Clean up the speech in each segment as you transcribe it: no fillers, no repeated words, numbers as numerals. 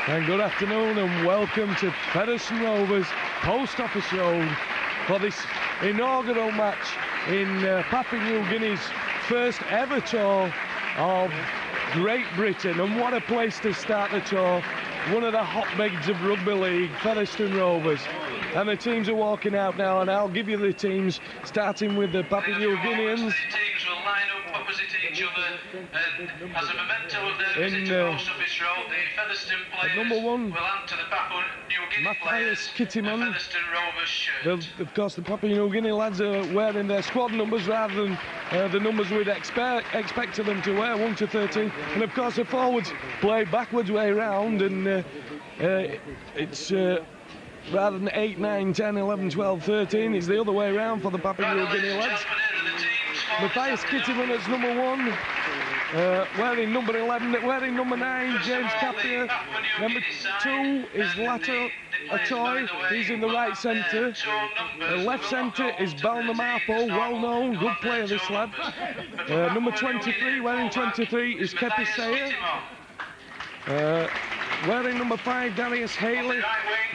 And good afternoon and welcome to Featherstone Rovers Post Office Road for this inaugural match in Papua New Guinea's first ever tour of Great Britain. And what a place to start the tour. One of the hotbeds of rugby league, Featherstone Rovers. And the teams are walking out now, and I'll give you the teams, starting with the Papua New Guineans. The teams will line up opposite each other, and as a memento of their visit to Post Office Road, the Featherstone players number one, will add to the Papua New Guinea players the Featherstone Rovers shirt. Of course, the Papua New Guinea lads are wearing their squad numbers rather than the numbers we'd expect them to wear, 1 to 13. And of course, the forwards play backwards way round, and it's rather than 8, 9, 10, 11, 12, 13, it's the other way around for the Papua New Guinea lads. Matthias Kittiman is number 1, wearing number 11, wearing number 9, James Capia. Number 2 is Lato Atoy, he's in the right centre. The left centre is Balnamapo, well known, good player this lad. Number 23, wearing 23 is Kepi Sayer. Wearing number 5, Darius Haley.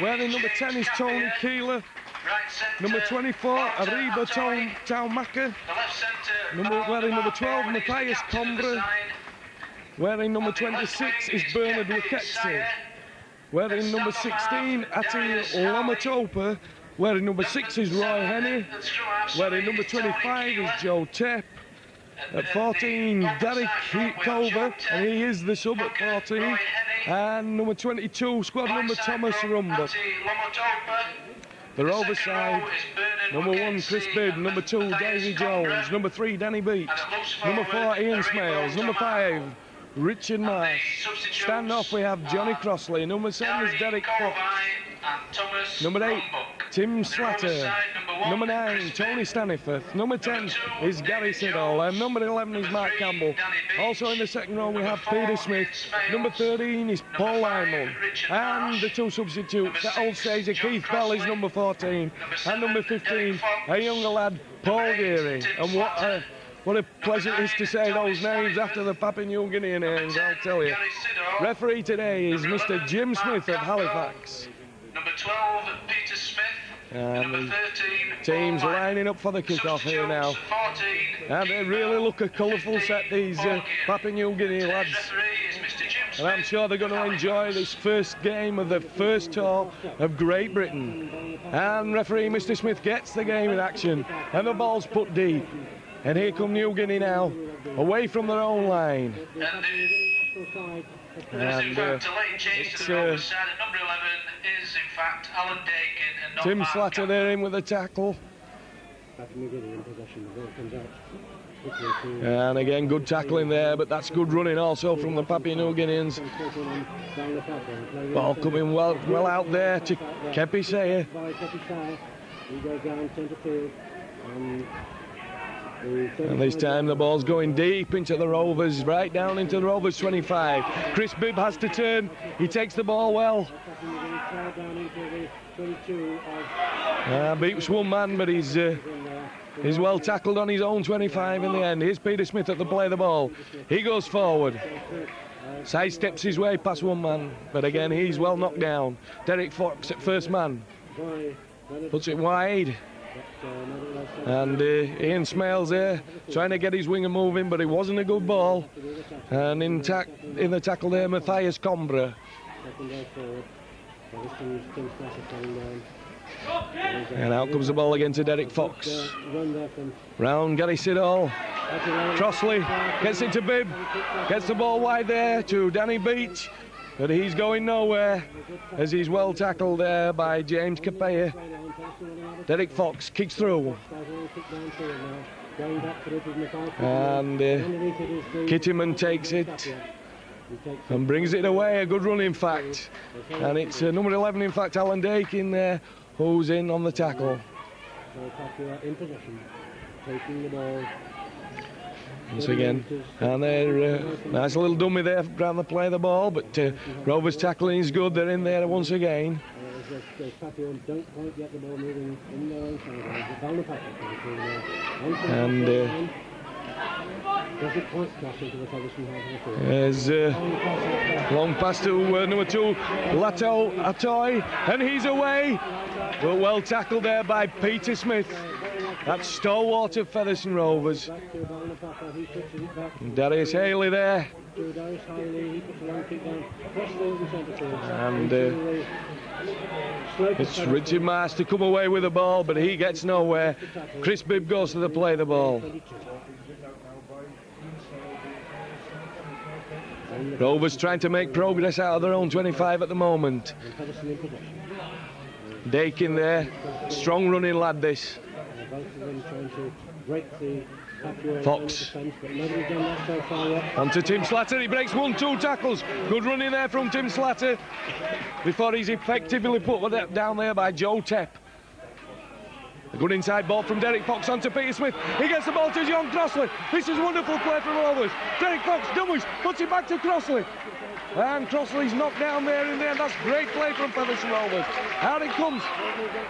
Wearing number 10 is Tony Keeler. Number 24, Ariba Taumaka. Wearing number 12, Matthias Combra. Wearing number 26 is Bernard Wiketsi. Wearing number 16, Ati Lomatopa. Wearing number 6 is Roy Henney. Wearing number 25 is Joe Tepp. At 14, Derek Culver, and he is the sub at 14. And number 22, squad number Thomas Rumbuck. The Rovers side, number 1, Chris Bibb. Number 2, Daisy Jones. Number 3, Danny Beach. Number 4, Ian Smales. Number 5, Richard Marsh. Stand off, we have Johnny Crossley. Number 7 is Derek Fox. Number 8, Tim Slatter. Number 9, Tony Staniforth. Number 10 is Gary Siddall. And number 11 is Mark Campbell. Also in the second row we have Peter Smith. Number 13 is Paul Lyman. And the 2 substitutes, the old stager Keith Bell is number 14. And number 15, a younger lad, Paul Geary. And what a pleasure it is to say those names after the Papua New Guinea names, I'll tell you. Referee today is Mr. Jim Smith of Halifax. Number 12, Peter Smith. And number 13, teams lining up for the kick-off here now. 14, and they really look a colourful set, these Papua New Guinea lads. And I'm sure they're going to enjoy this first game of the first tour of Great Britain. And referee Mr. Smith gets the game in action. And the ball's put deep. And here come New Guinea now, away from their own line. And it's number 11 is in fact Alan Dakin and not Tim Slatter there in with a tackle. And again, good tackling there, but that's good running also from the Papua New Guineans. Ball coming well out there to Kepi Sayer. And this time the ball's going deep into the Rovers, right down into the Rovers 25. Chris Bibb has to turn, he takes the ball well. Beeps one man, but he's well tackled on his own 25 in the end. Here's Peter Smith at the play of the ball. He goes forward. Sidesteps his way past one man, but again he's well knocked down. Derek Fox at first man. Puts it wide. And Ian Smales there trying to get his winger moving, but it wasn't a good ball. And in the tackle there, Matthias Combra. And out comes the ball again to Derek Fox. Round Gary Siddall. Crossley gets it to Bibb. Gets the ball wide there to Danny Beach. But he's going nowhere as he's well tackled there by James Capea. Derek Fox kicks through. And Kittiman takes it and brings it away. A good run in fact. And it's number 11 in fact, Alan Dakin there, who's in on the tackle. Once again, and they're nice little dummy there around the play of the ball, but Rovers tackling is good. They're in there once again. And There's long pass to number 2, Lato Atoy, and he's away. But well tackled there by Peter Smith. That's stalwart of Featherstone Rovers. And Darius Haley there. And it's Richard Mars to come away with the ball, but he gets nowhere. Chris Bibb goes to the play the ball. Rovers trying to make progress out of their own 25 at the moment. Dakin there, strong running lad this. Fox onto Tim Slatter, he breaks 1-2 tackles. Good running there from Tim Slatter before he's effectively put down there by Joe Tepp. A good inside ball from Derek Fox onto Peter Smith. He gets the ball to John Crossley. This is wonderful play from Rovers. Derek Fox doubles, puts it back to Crossley. And Crossley's knocked down there in the end. That's great play from Featherstone Rovers. Out it comes.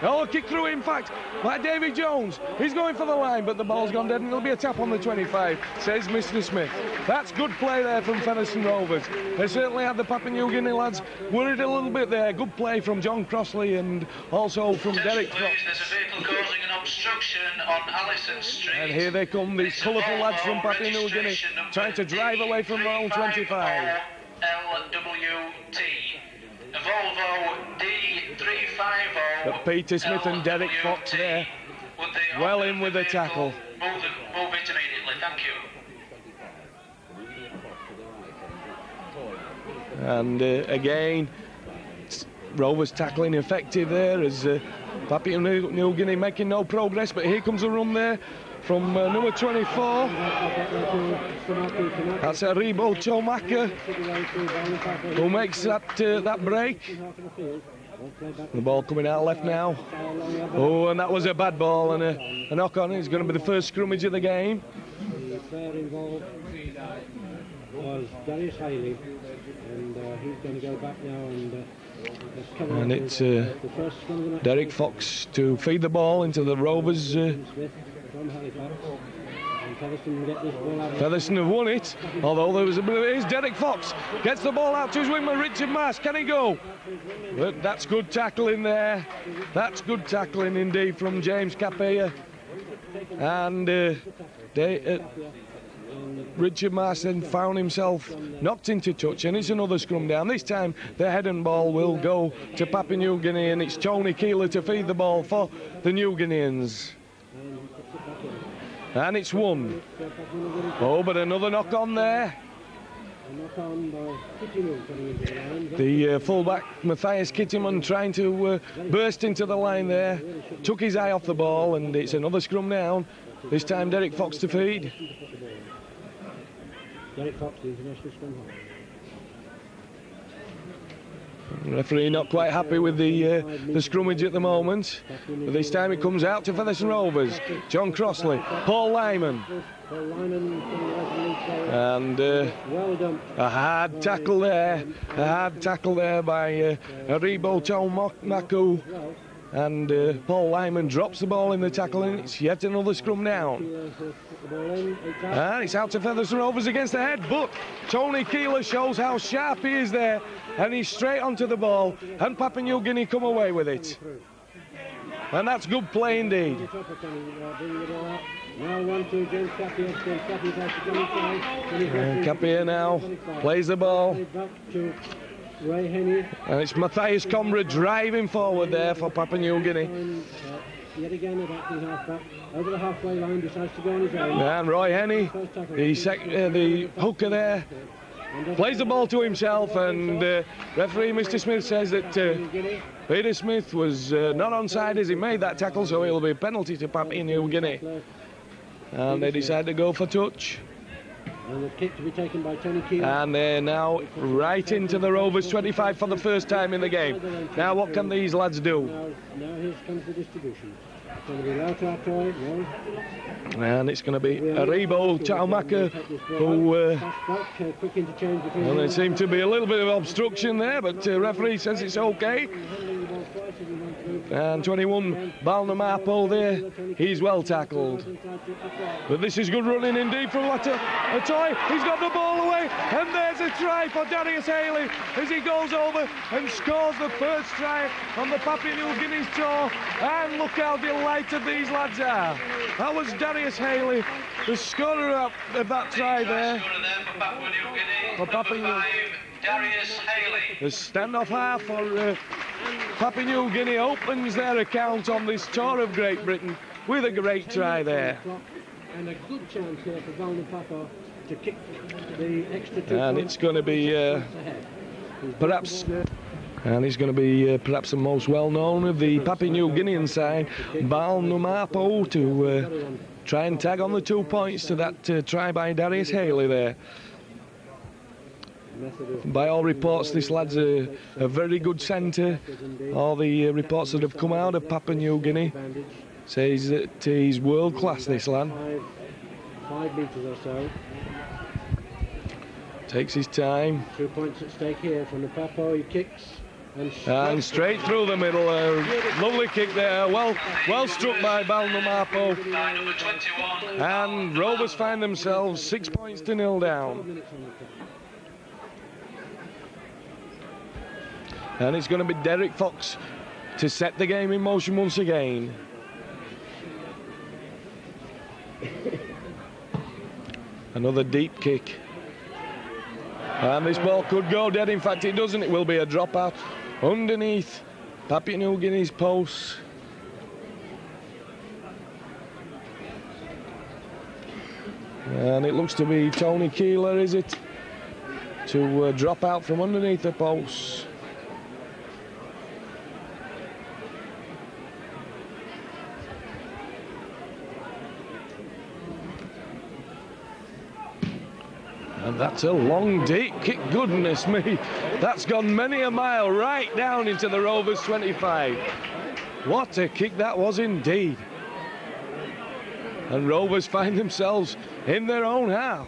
Oh, kick through in fact by David Jones. He's going for the line, but the ball's gone dead and there'll be a tap on the 25, says Mr. Smith. That's good play there from Featherstone Rovers. They certainly had the Papua New Guinea lads worried a little bit there. Good play from John Crossley and also from Derek Fox. There's a vehicle causing an obstruction on Allison Street. And here they come, these colourful lads from Papua New Guinea, trying to drive away from their own 25. LWT, Volvo D350. But Peter Smith and Derek Fox there, well in with the tackle. Move it immediately, thank you. And again, Rovers tackling effective there as Papua New Guinea making no progress, but here comes a run there from number 24. That's Aribo Tomaka who makes that break. The ball coming out left now. Oh, and that was a bad ball and a knock on. It's going to be the first scrummage of the game. The player involved was Darius Haley, and he's going to go back now and it's Derek Fox to feed the ball into the Rovers. Featherstone have won it, although there was a bit of it. Here's Derek Fox, gets the ball out to his wingman Richard Mars. Can he go? But that's good tackling there. That's good tackling indeed from James Capia. And Richard Mars then found himself knocked into touch, and it's another scrum down. This time the head and ball will go to Papua New Guinea, and it's Tony Keeler to feed the ball for the New Guineans. And it's won. Oh, but another knock on there. The fullback Matthias Kittiman trying to burst into the line there. Took his eye off the ball, and it's another scrum down. This time Derek Fox to feed. Derek Fox, the international scrum half. Referee not quite happy with the scrummage at the moment, but this time it comes out to Featherstone Rovers. John Crossley, Paul Lyman, and a hard tackle there, by Aribo Taumaku, and Paul Lyman drops the ball in the tackle, and it's yet another scrum down. And it's out to Featherstone Rovers against the head, but Tony Keeler shows how sharp he is there, and he's straight onto the ball, and Papua New Guinea come away with it. And that's good play indeed. Capia now plays the ball. And it's Matthias Comrade driving forward there for Papua New Guinea. Yet again, attacking halfback over the halfway line, decides to go on his own. And Roy Henny, the hooker there, plays the ball to himself, and referee Mr. Smith says that Peter Smith was not onside as he made that tackle, so it'll be a penalty to Papua New Guinea. And they decide to go for touch. And the kick to be taken by Tony Keeler. And they're now right into the Rovers 25 for the first time in the game. Now what can these lads do? Now here comes the distribution. It's going to be Lauta Atoy, and it's going to be Aribo Taumaka, who well, there seemed to be a little bit of obstruction there, but referee says it's okay. And 21, Balnamapo there. He's well tackled. But this is good running indeed from Latoy. He's got the ball away. And there's a try for Darius Haley as he goes over and scores the first try on the Papua New Guinea's tour. And look how delighted these lads are. That was Darius Haley, the scorer of that try there. For Papua New Guinea. Darius Haley. The standoff half for Papua New Guinea opens their account on this tour of Great Britain with a great try there. And a good chance here for Balnamapo to kick the extra 2 and points. it's going to be perhaps the most well-known of the Papua New Guinean side, Balnamapo, to try and tag on the 2 points to that try by Darius Haley there. By all reports, this lad's a very good centre. All the reports that have come out of Papua New Guinea says that he's world class, this lad. 5 metres or so. Takes his time. 2 points at stake here from the Papua. He kicks and straight through the middle. Lovely kick there. Well struck by Balnamapo. And Rovers find themselves 6 points to 0 down. And it's going to be Derek Fox to set the game in motion once again. Another deep kick. And this ball could go dead. In fact, it doesn't. It will be a dropout underneath Papua New Guinea's posts. And it looks to be Tony Keeler, is it? To drop out from underneath the posts. And that's a long, deep kick. Goodness me. That's gone many a mile right down into the Rovers 25. What a kick that was indeed. And Rovers find themselves in their own half.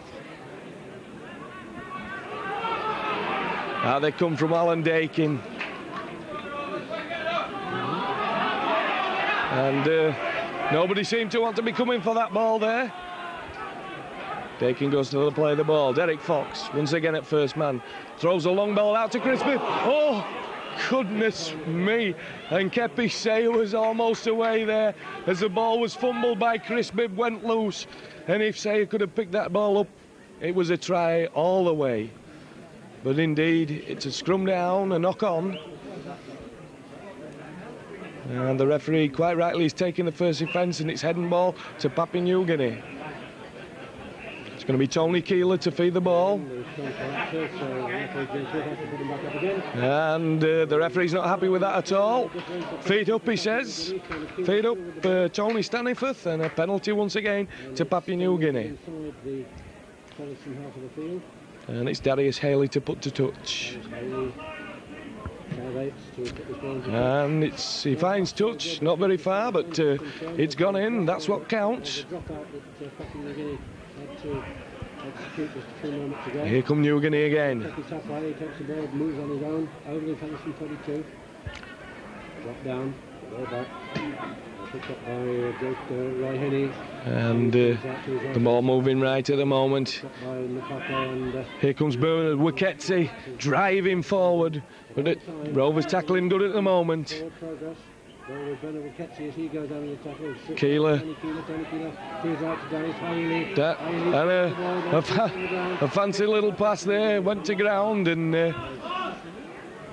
Now they come from Alan Dakin. And nobody seemed to want to be coming for that ball there. Dakin goes to play the ball. Derek Fox, once again at first man, throws a long ball out to Crispy. Oh, goodness me. And Kepi Say was almost away there as the ball was fumbled by Crispy, went loose. And if Say could have picked that ball up, it was a try all the way. But indeed, it's a scrum down, a knock on. And the referee, quite rightly, is taking the first offence, and it's head and ball to Papua New Guinea. It's going to be Tony Keeler to feed the ball. And the referee's not happy with that at all. Feed up, he says. Feed up Tony Staniforth, and a penalty once again to Papua New Guinea. And it's Darius Haley to put to touch. And he finds touch, not very far, but it's gone in. That's what counts. Here come New Guinea again. Drop down, go back. Picked up by and the ball moving right at the moment. Here comes Bernard Wiketsi driving forward, but Rovers tackling good at the moment. Keeler. A fancy little pass there, went to ground, and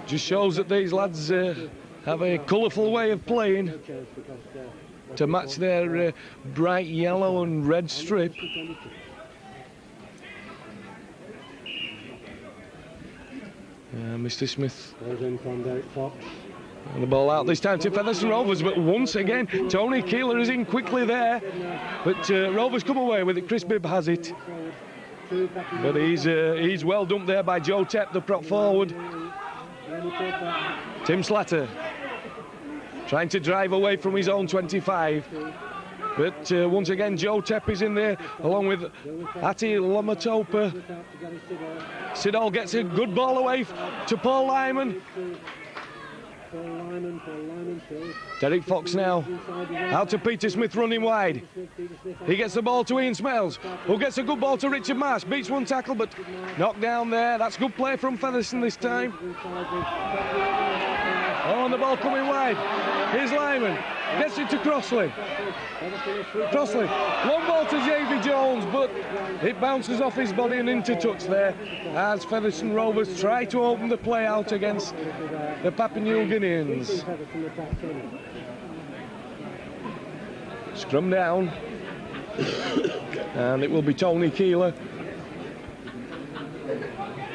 just shows that these lads have a colourful way of playing to match their bright yellow and red strip. Mr. Smith. And the ball out this time to Featherstone Rovers, but once again Tony Keeler is in quickly there, but Rovers come away with it. Chris Bibb has it, but he's well dumped there by Joe Tepp, the prop forward. Tim Slatter trying to drive away from his own 25, but once again Joe Tepp is in there along with Ati Lomatopa. Sidol gets a good ball away to Paul Lyman. Derek Fox now out to Peter Smith running wide. He gets the ball to Ian Smails, who gets a good ball to Richard Marsh. Beats one tackle but knocked down there. That's good play from Featherstone this time. Oh, and the ball coming wide. Here's Lyman. Gets it to Crossley. Crossley. Long ball to Davy Jones, but it bounces off his body and into touch there as Featherstone Rovers try to open the play out against the Papua New Guineans. Scrum down. And it will be Tony Keeler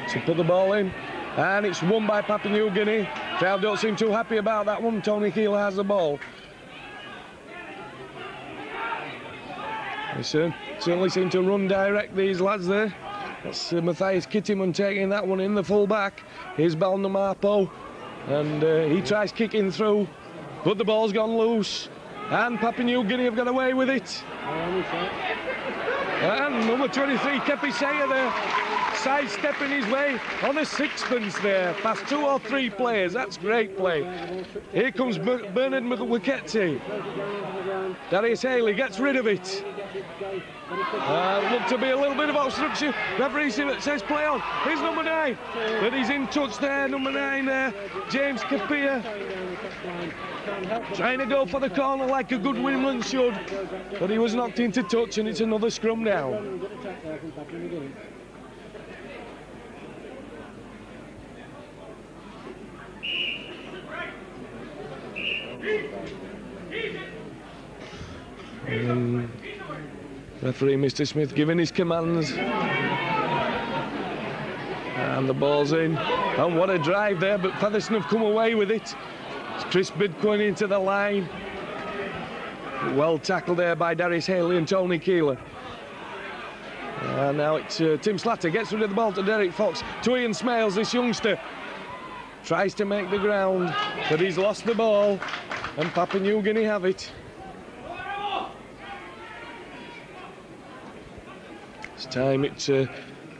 to put the ball in. And it's won by Papua New Guinea. Crowd don't seem too happy about that one. Tony Keeler has the ball. They certainly seem to run direct, these lads there. That's Matthias Kittiman taking that one in, the full back. Here's Balnamapo, and he tries kicking through, but the ball's gone loose. And Papua New Guinea have got away with it. And number 23, Kepi Sayer there, sidestepping his way on a sixpence there, past 2 or 3 players. That's great play. Here comes Bernard McWicketty. Darius Haley gets rid of it. Looked to be a little bit of obstruction. Referee says play on. Here's number 9, but he's in touch there. Number 9 there, James Kapia, trying to go for the corner like a good wingman should, but he was knocked into touch, and it's another scrum down. Referee Mr. Smith giving his commands, and the ball's in. And what a drive there, but Featherstone have come away with it. It's Chris Bidd going into the line. Well tackled there by Darius Haley and Tony Keeler. And now it's Tim Slatter gets rid of the ball to Derek Fox, to Ian Smails, this youngster. Tries to make the ground, but he's lost the ball, and Papua New Guinea have it. This time it's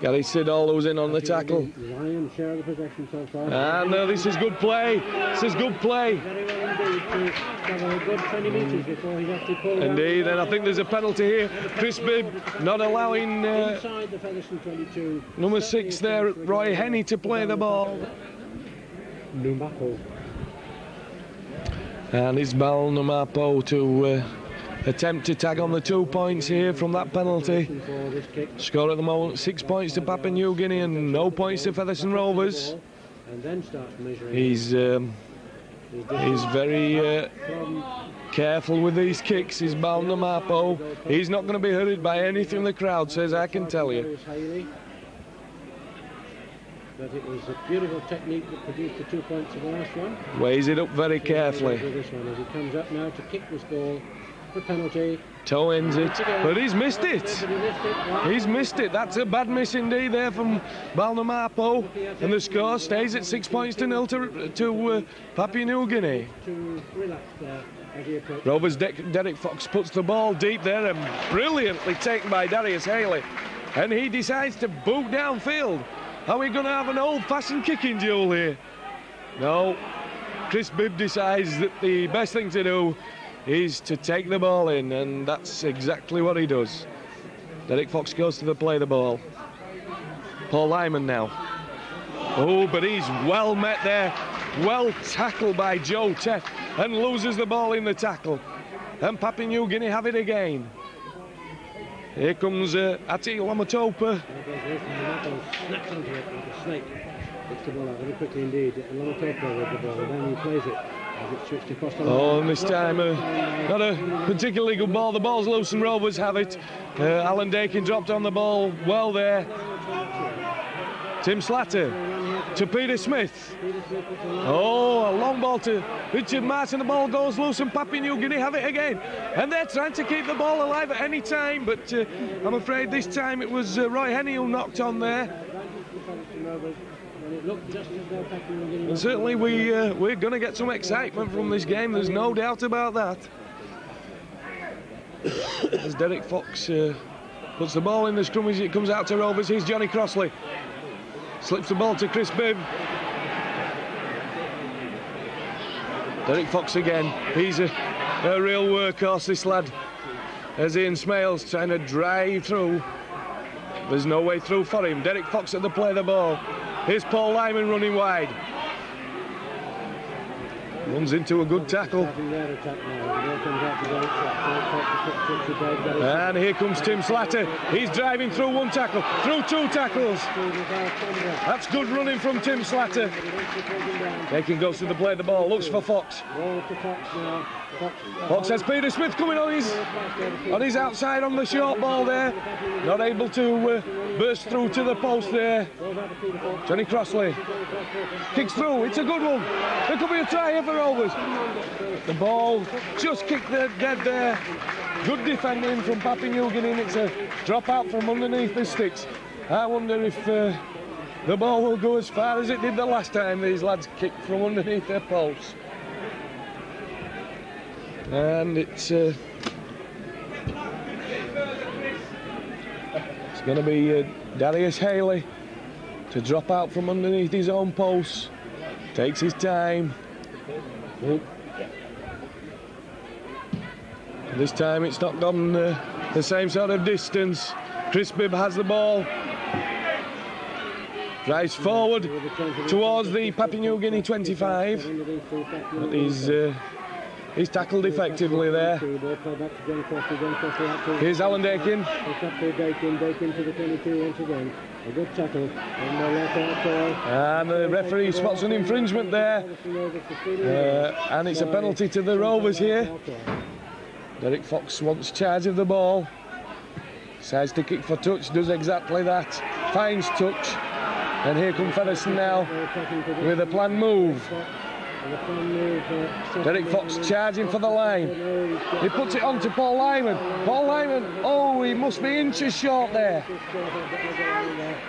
Gary Siddall who's in on the tackle. Lion's share of the possession so far. And this is good play. This is good play. Very well indeed to cover a good 20 metres before he's actually pulled. Indeed, and I think there's a penalty here. Chris Bibb not allowing inside the Featherstone 22. Number 6 there, Roy Henney, to play the ball. Numapo. And it's Balnamapo to attempt to tag on the 2 points here from that penalty. Score at the moment 6 points to Papua New Guinea and no points to Featherstone Rovers. He's very careful with these kicks. He's Balnamapo. He's not going to be hurried by anything the crowd says, I can tell you. But it was a beautiful technique that produced the 2 points of the last one. Weighs it up very carefully. This one as he comes up now to kick this ball for penalty. Toe ends it, but he's missed it. He's missed it. That's a bad miss indeed there from Balnamapo, and the score stays at 6 points to 0 to Papua New Guinea. Rovers' Derek Fox puts the ball deep there and brilliantly taken by Darius Haley, and he decides to boot downfield. Are we going to have an old-fashioned kicking duel here? No. Chris Bibb decides that the best thing to do is to take the ball in, and that's exactly what he does. Derek Fox goes to play the ball. Paul Lyman now. Oh, but he's well met there. Well tackled by Joe Teff, and loses the ball in the tackle. And Papua New Guinea have it again. Here comes Ati Lamatopa. Snaps onto it like a snake. Gets the ball out very quickly indeed. Lamatopa with the ball, and then he plays it. Oh, and this time not a particularly good ball. The ball's loose and Rovers have it. Alan Dakin dropped on the ball well there. Tim Slatter to Peter Smith. Oh, a long ball to Richard Martin. The ball goes loose and Papua New Guinea have it again. And they're trying to keep the ball alive at any time, but I'm afraid this time it was Roy Henney who knocked on there. And certainly we're going to get some excitement from this game, there's no doubt about that. As Derek Fox puts the ball in the scrummage, it comes out to Rovers. Here's Johnny Crossley. Slips the ball to Chris Bibb. Derek Fox again. He's a real workhorse, this lad. As Ian Smales trying to drive through. There's no way through for him. Derek Fox at the play the ball. Here's Paul Lyman running wide. Runs into a good tackle. And here comes Tim Slatter. He's driving through one tackle, through two tackles. That's good running from Tim Slatter. Taking goes to the play the ball, looks for Fox. Fox has Peter Smith coming on his outside on the short ball there. Not able to burst through to the post there. Johnny Crossley kicks through, it's a good one. There could be a try here for Rovers. The ball just kicked dead there. Good defending from Papua New Guinea, and it's a drop out from underneath the sticks. I wonder if the ball will go as far as it did the last time these lads kicked from underneath their posts. And it's going to be Darius Haley to drop out from underneath his own post. Takes his time. This time it's not gone the same sort of distance. Chris Bibb has the ball. Drives forward towards the Papua New Guinea 25. But he's tackled effectively there. Here's Alan Dakin. Dakin to the 22 once again. A good tackle. And the referee spots an infringement there. And it's a penalty to the Rovers here. Derek Fox wants charge of the ball. Decides to kick for touch, does exactly that. Finds touch. And here comes Featherstone now with a planned move. Derek Fox charging for the line. He puts it on to Paul Lyman. Paul Lyman, oh, he must be inches short there.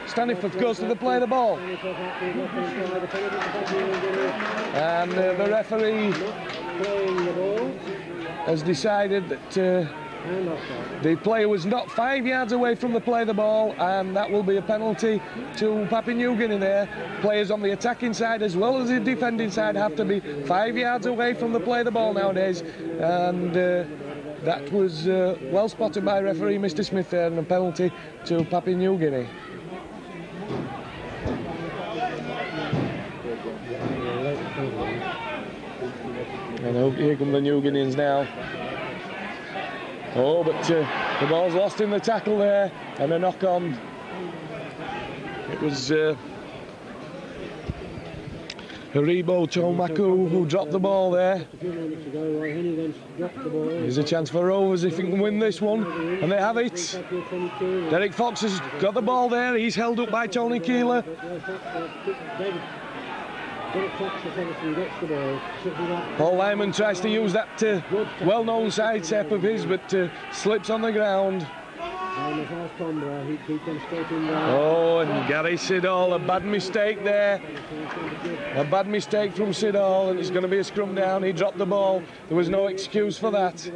Staniforth goes to the play the ball. And the referee has decided that the player was not 5 yards away from the play the ball, and that will be a penalty to Papua New Guinea there. Players on the attacking side as well as the defending side have to be 5 yards away from the play the ball nowadays, and that was well spotted by referee Mr. Smith there, and a penalty to Papua New Guinea. And here come the New Guineans now. Oh, but the ball's lost in the tackle there, and a knock on. It was Haribo Tomaku who dropped the ball there. There's a chance for Rovers if he can win this one, and they have it. Derek Fox has got the ball there, he's held up by Tony Keeler. Paul Lyman tries to use that well-known side step of his, but slips on the ground. Oh, and Gary Siddall, a bad mistake there. A bad mistake from Siddall, and it's going to be a scrum down. He dropped the ball. There was no excuse for that.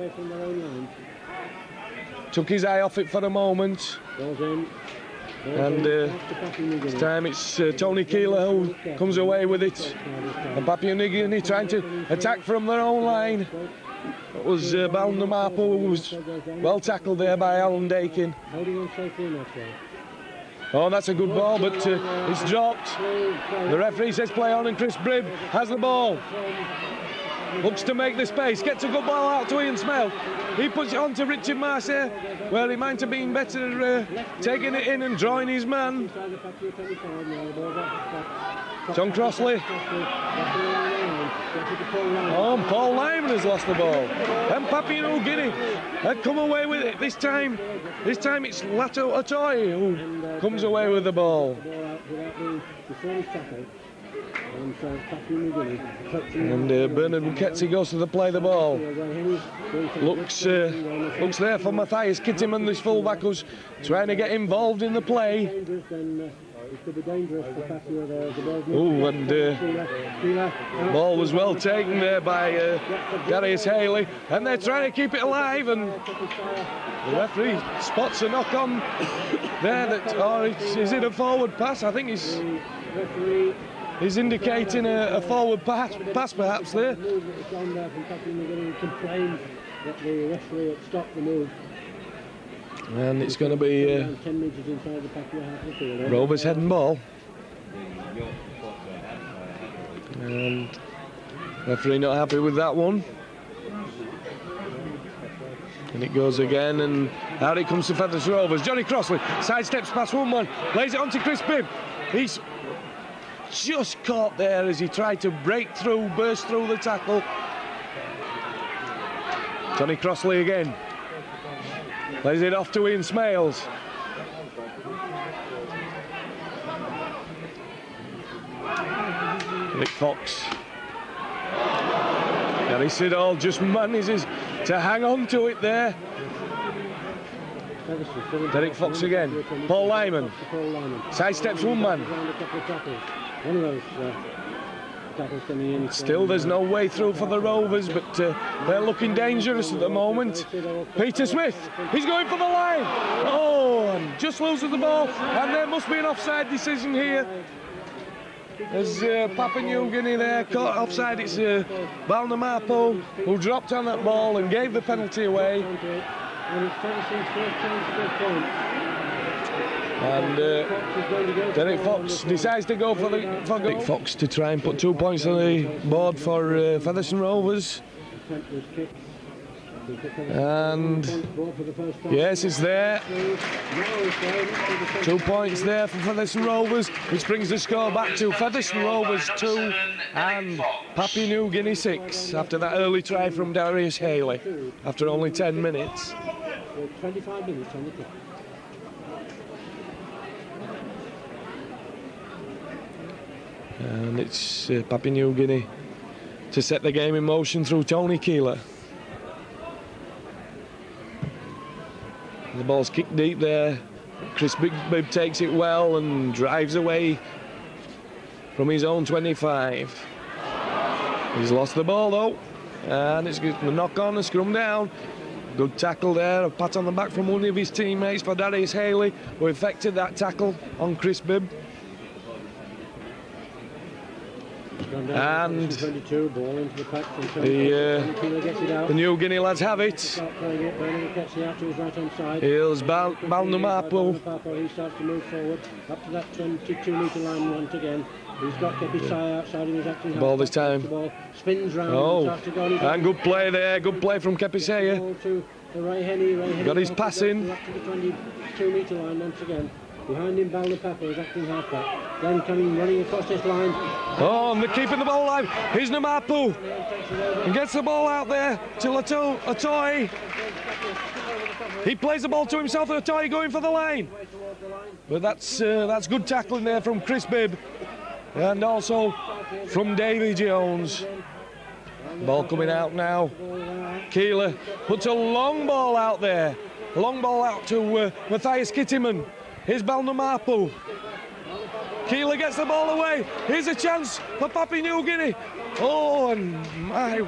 Took his eye off it for a moment. And this time it's Tony Keeler who comes away with it. And Papua New Guinea trying to attack from their own line. It was Balnamapu who was well tackled there by Alan Dakin. Oh, that's a good ball, but it's dropped. The referee says play on, and Chris Bibb has the ball. Looks to make the space, gets a good ball out to Ian Smale. He puts it on to Richard Marseille, where he might have been better taking it in and drawing his man. John Crossley. Oh, and Paul Lyman has lost the ball. And Papua New Guinea had come away with it this time. This time it's Lato Atoy who comes away with the ball. And Bernard Muketsi goes to the play the ball. Looks there for Matthias Kittiman, this fullback who's trying to get involved in the play. Oh, and the ball was well taken there by Darius Haley, and they're trying to keep it alive, and the referee spots a knock on there. That, or is it a forward pass? I think it's... He's indicating a forward pass perhaps there. The move that was gone there from Papua New Guinea complained that the referee had stopped the move. And it's going to be 10 metres inside the Papua half of the field. Rovers head and ball. And referee not happy with that one. And it goes again, and out it comes to Featherstone Rovers. Johnny Crossley sidesteps past one man, lays it onto Chris Bibb. He's just caught there as he tried to break through, burst through the tackle. Johnny Crossley again. Lays it off to Ian Smales. Nick Fox. Gary Siddall just manages to hang on to it there. Derek Fox again. Paul Lyman. Sidesteps one man. Still there's no way through for the Rovers, but they're looking dangerous at the moment. Peter Smith, he's going for the line. Oh, and just loses the ball, and there must be an offside decision here. There's Papua New Guinea there, caught offside. It's Balnamapo who dropped on that ball and gave the penalty away. And Derek Fox decides to go for Derek Fox to try and put 2 points on the board for Featherstone Rovers. And yes, it's there. 2 points there for Featherstone Rovers, which brings the score back to Featherstone Rovers 2 and Papua New Guinea 6 after that early try from Darius Haley after only 10 minutes. 25 minutes on the clock. And it's Papua New Guinea to set the game in motion through Tony Keeler. The ball's kicked deep there. Chris Bibb takes it well and drives away from his own 25. He's lost the ball though, and it's a knock on, a scrum down. Good tackle there, a pat on the back from one of his teammates for Darius Haley, who effected that tackle on Chris Bibb. And the New Guinea lads have it. Here's Balnamapo. He starts to move forward up to that 22-metre line once again. He's got Kepisai outside him. He's acting ball this time. Ball spins round. Oh, and good play there. Good play from Kepisai. Got his pass in. Up to the 22-metre line once again. Behind him, Balnamapo is acting halfback. Then coming running across this line. Oh, and they're keeping the ball alive. Here's Namapu. And gets the ball out there to Atoy. He plays the ball to himself. Atoy going for the line. But that's good tackling there from Chris Bibb. And also from Davy Jones. Ball coming out now. Keeler puts a long ball out there. Long ball out to Matthias Kittiman. Here's Balnamapo. Keeler gets the ball away. Here's a chance for Papua New Guinea. Oh, and my...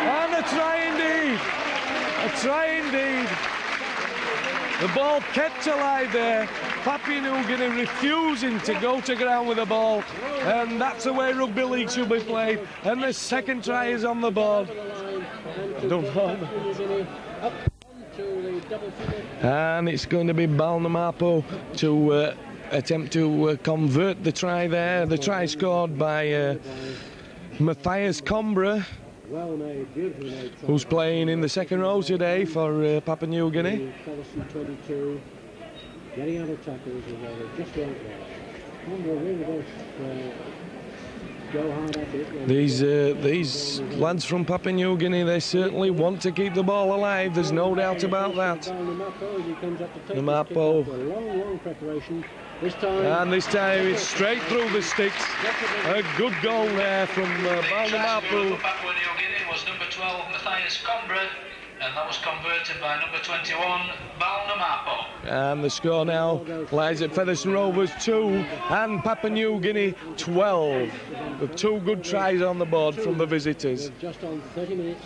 And a try indeed. A try indeed. The ball kept alive there. Papua New Guinea refusing to go to ground with the ball. And that's the way rugby league should be played. And the second try is on the board. I don't know. And it's going to be Balnamapo to attempt to convert the try there. The try scored by Matthias Combra, who's playing in the second row today for Papua New Guinea. Getting out of tackles just right there. Combra really does go hard at it. These lads from Papua New Guinea, they certainly want to keep the ball alive. There's no doubt about that. Namapo. Long preparation. And this time it's straight through the sticks. A good goal there from Balnamapo. Papua New Guinea was number 12 Matthias Combra, and that was converted by number 21 Balnamapo. And the score now lies at Featherstone Rovers 2 and Papua New Guinea 12. With 2 good tries on the board from the visitors. Just on 30 minutes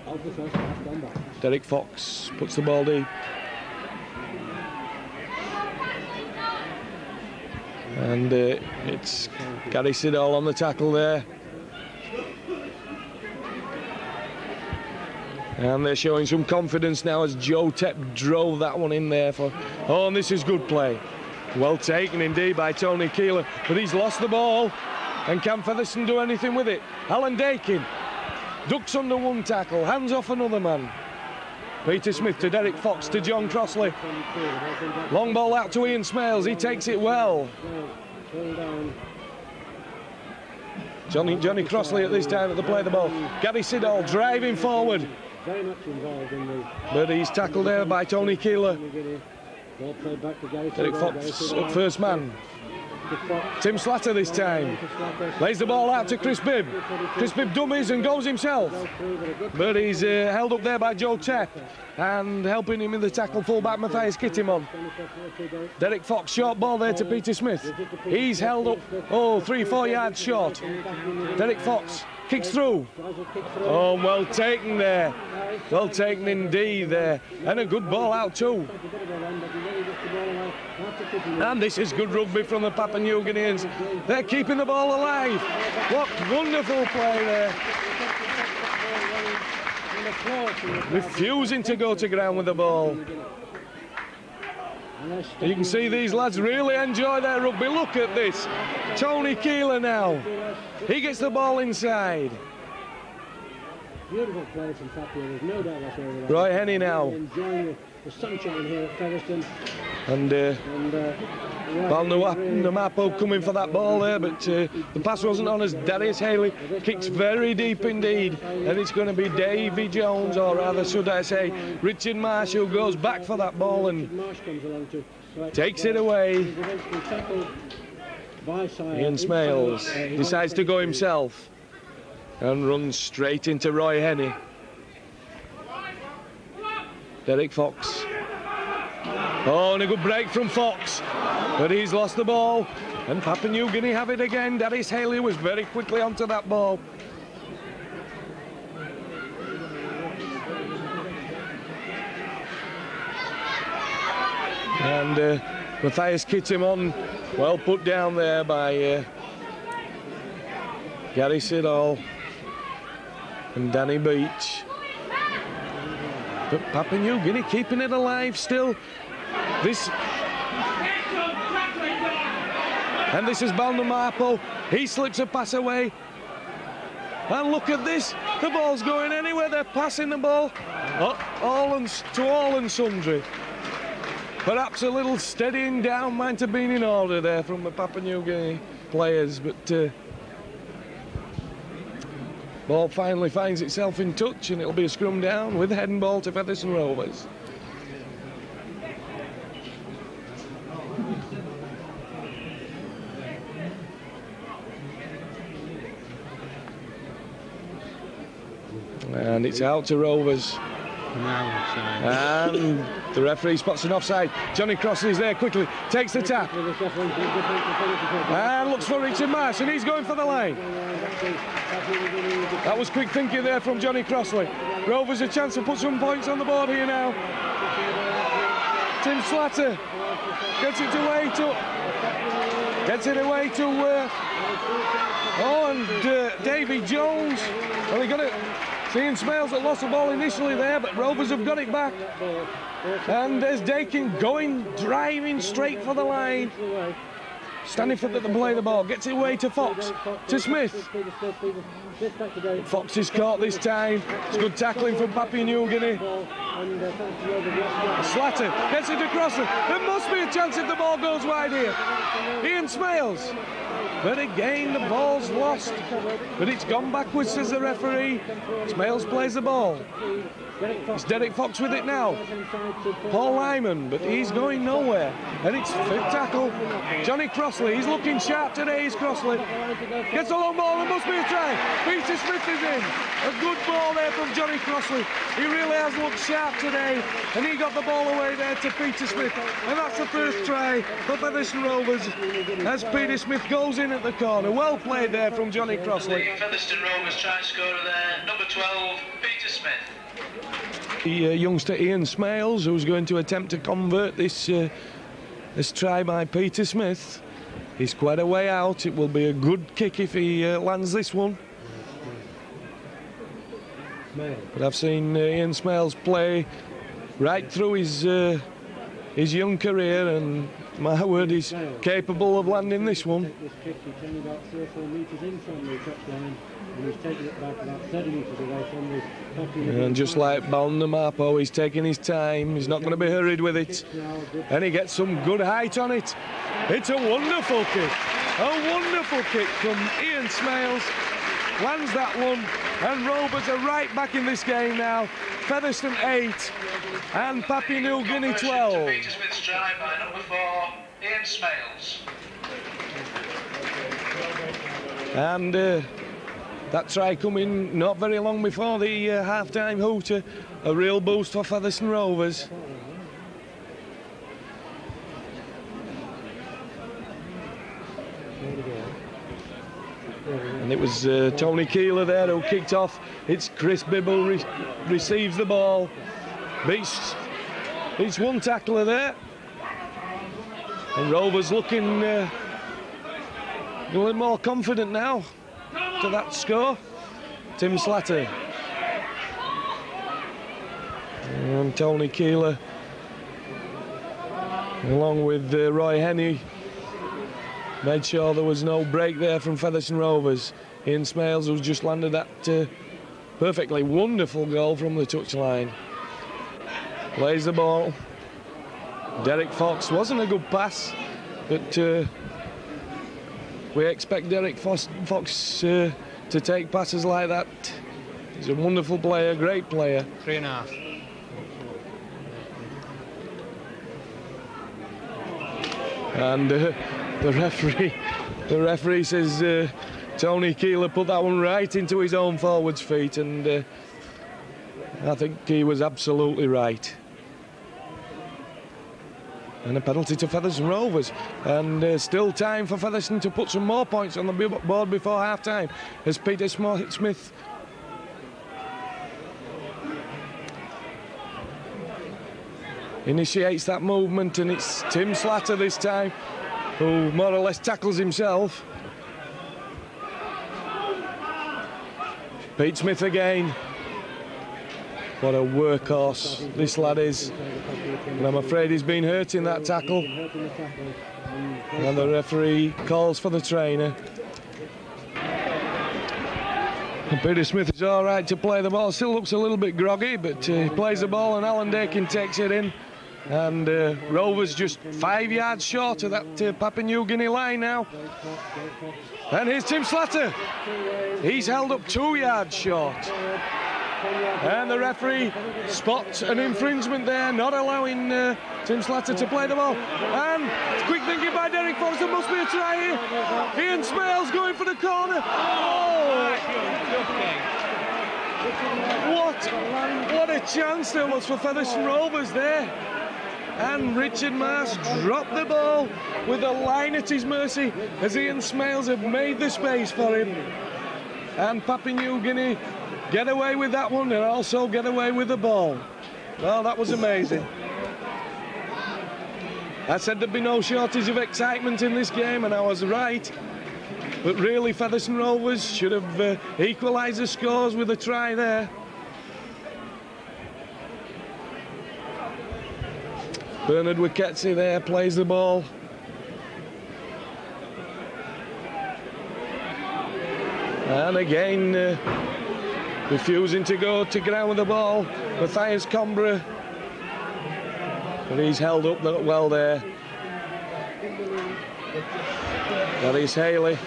of the first half gone by. Derek Fox puts the ball deep. And it's Gary Siddall on the tackle there. And they're showing some confidence now as Joe Tepp drove that one in there for... Oh, and this is good play. Well taken indeed by Tony Keeler, but he's lost the ball. And can Featherstone do anything with it? Alan Dakin ducks under one tackle, hands off another man. Peter Smith to Derek Fox to John Crossley. Long ball out to Ian Smales, he takes it well. Johnny Crossley at this time at the play of the ball. Gary Siddall driving forward. Very much involved in the... But he's tackled there by Tony Keeler. Ball played back to Gary Derek Siddall. Fox at first man. Tim Slatter this time. Lays the ball out to Chris Bibb. Chris Bibb dummies and goes himself. But he's held up there by Joe Tepp. And helping him in the tackle, fullback Matthias Kittimon. Derek Fox, short ball there to Peter Smith. He's held up, 3-4 yards short. Derek Fox kicks through. Oh, well taken there. Well taken indeed there. And a good ball out too. And this is good rugby from the Papua New Guineans. They're keeping the ball alive. What wonderful play there. Refusing to go to ground with the ball. You can see these lads really enjoy their rugby. Look at this. Tony Keeler now. He gets the ball inside. Beautiful play from Papua, there's no doubt whatsoever. Roy Henney now. Enjoying the sunshine here at Featherstone. And Namapo coming for that ball there, but the pass wasn't on as Darius Haley kicks very deep indeed. And it's going to be Davy Jones, or rather should I say Richard Marsh, who goes back for that ball and takes it away. Ian Smales decides to go himself and runs straight into Roy Henney. Derek Fox. Oh, and a good break from Fox, but he's lost the ball, and Papua New Guinea have it again. Darius Haley was very quickly onto that ball. And Matthias Kittimon, well put down there by Gary Siddall and Danny Beach. But Papua New Guinea keeping it alive still. This is Balnamapo. He slips a pass away. And look at this. The ball's going anywhere. They're passing the ball to all and sundry. Perhaps a little steadying down might have been in order there from the Papua New Guinea players, but ball finally finds itself in touch, and it'll be a scrum down with head and ball to Featherstone Rovers. And it's out to Rovers. And the referee spots an offside. Johnny Crossley's there quickly, takes the tap. And looks for Richard Marsh, and he's going for the line. That was quick thinking there from Johnny Crossley. Rovers a chance to put some points on the board here now. Tim Slatter gets it away to Davy Jones. Well, he got it. Ian Smales that lost the ball initially there, but Rovers have got it back. And there's Dakin driving straight for the line. Standing for the play of the ball, gets it away to Fox, to Smith. Fox is caught this time. It's good tackling from Papua New Guinea. Slatter gets it across. There must be a chance if the ball goes wide here. Ian Smales. But again, the ball's lost. But it's gone backwards, says the referee. Smales plays the ball. It's Derek Fox with it now. Paul Lyman, but he's going nowhere. And it's fifth tackle. Johnny Crossley, he's looking sharp today, is Crossley. Gets a long ball, there must be a try. Peter Smith is in. A good ball there from Johnny Crossley. He really has looked sharp today. And he got the ball away there to Peter Smith. And that's the first try for Featherstone Rovers as Peter Smith goes in at the corner. Well played there from Johnny Crossley. The Featherstone Rovers try scorer there, number 12, Peter Smith. The youngster Ian Smales, who's going to attempt to convert this try by Peter Smith. He's quite a way out. It will be a good kick if he lands this one. But I've seen Ian Smales play right through his young career, and my word, he's capable of landing this one. This kick, he's only about 3 or 4 metres in from the touchline, and he's taking it back about 30 metres away from the Papua. And just like Balnamapo, he's taking his time. He's not going to be hurried with it. And he gets some good height on it. It's a wonderful kick. A wonderful kick from Ian Smales. Lands that one, and Rovers are right back in this game now. Featherstone 8 and Papua New Guinea 12. Peter Smith's try by number 4, Ian Smales. And that try coming not very long before the half-time hooter. A real boost for Featherstone Rovers. And it was Tony Keeler there who kicked off. It's Chris Bibble receives the ball. Beats one tackler there. And Rovers looking a little more confident now to that score. Tim Slatter. And Tony Keeler, along with Roy Henney, made sure there was no break there from Featherstone Rovers. Ian Smales, who's just landed that perfectly wonderful goal from the touchline. Plays the ball. Derek Fox, wasn't a good pass, but we expect Derek Fox to take passes like that. He's a wonderful player, great player. 3.5. And the referee says Tony Keeler put that one right into his own forwards' feet, and I think he was absolutely right. And a penalty to Featherstone Rovers, and still time for Featherstone to put some more points on the board before half-time, as Peter Smith initiates that movement, and it's Tim Slatter this time who more or less tackles himself. Pete Smith again. What a workhorse this lad is. And I'm afraid he's been hurt in that tackle. And the referee calls for the trainer. And Peter Smith is all right to play the ball. Still looks a little bit groggy, but he plays the ball, and Alan Dakin takes it in. And Rovers just 5 yards short of that Papua New Guinea line now. And here's Tim Slatter. He's held up 2 yards short. And the referee spots an infringement there, not allowing Tim Slatter to play the ball. And quick thinking by Derek Fox, there must be a try here. Ian Smales going for the corner. Oh! What a chance there was for Featherstone Rovers there. And Richard Marsh dropped the ball with a line at his mercy as Ian Smales have made the space for him. And Papua New Guinea get away with that one and also get away with the ball. Well, that was amazing. I said there'd be no shortage of excitement in this game, and I was right. But really, Featherstone Rovers should have equalised the scores with a try there. Bernard Wiketsi there plays the ball. And again, refusing to go to ground with the ball, Matthias Combra. But he's held up well there. That is Haley.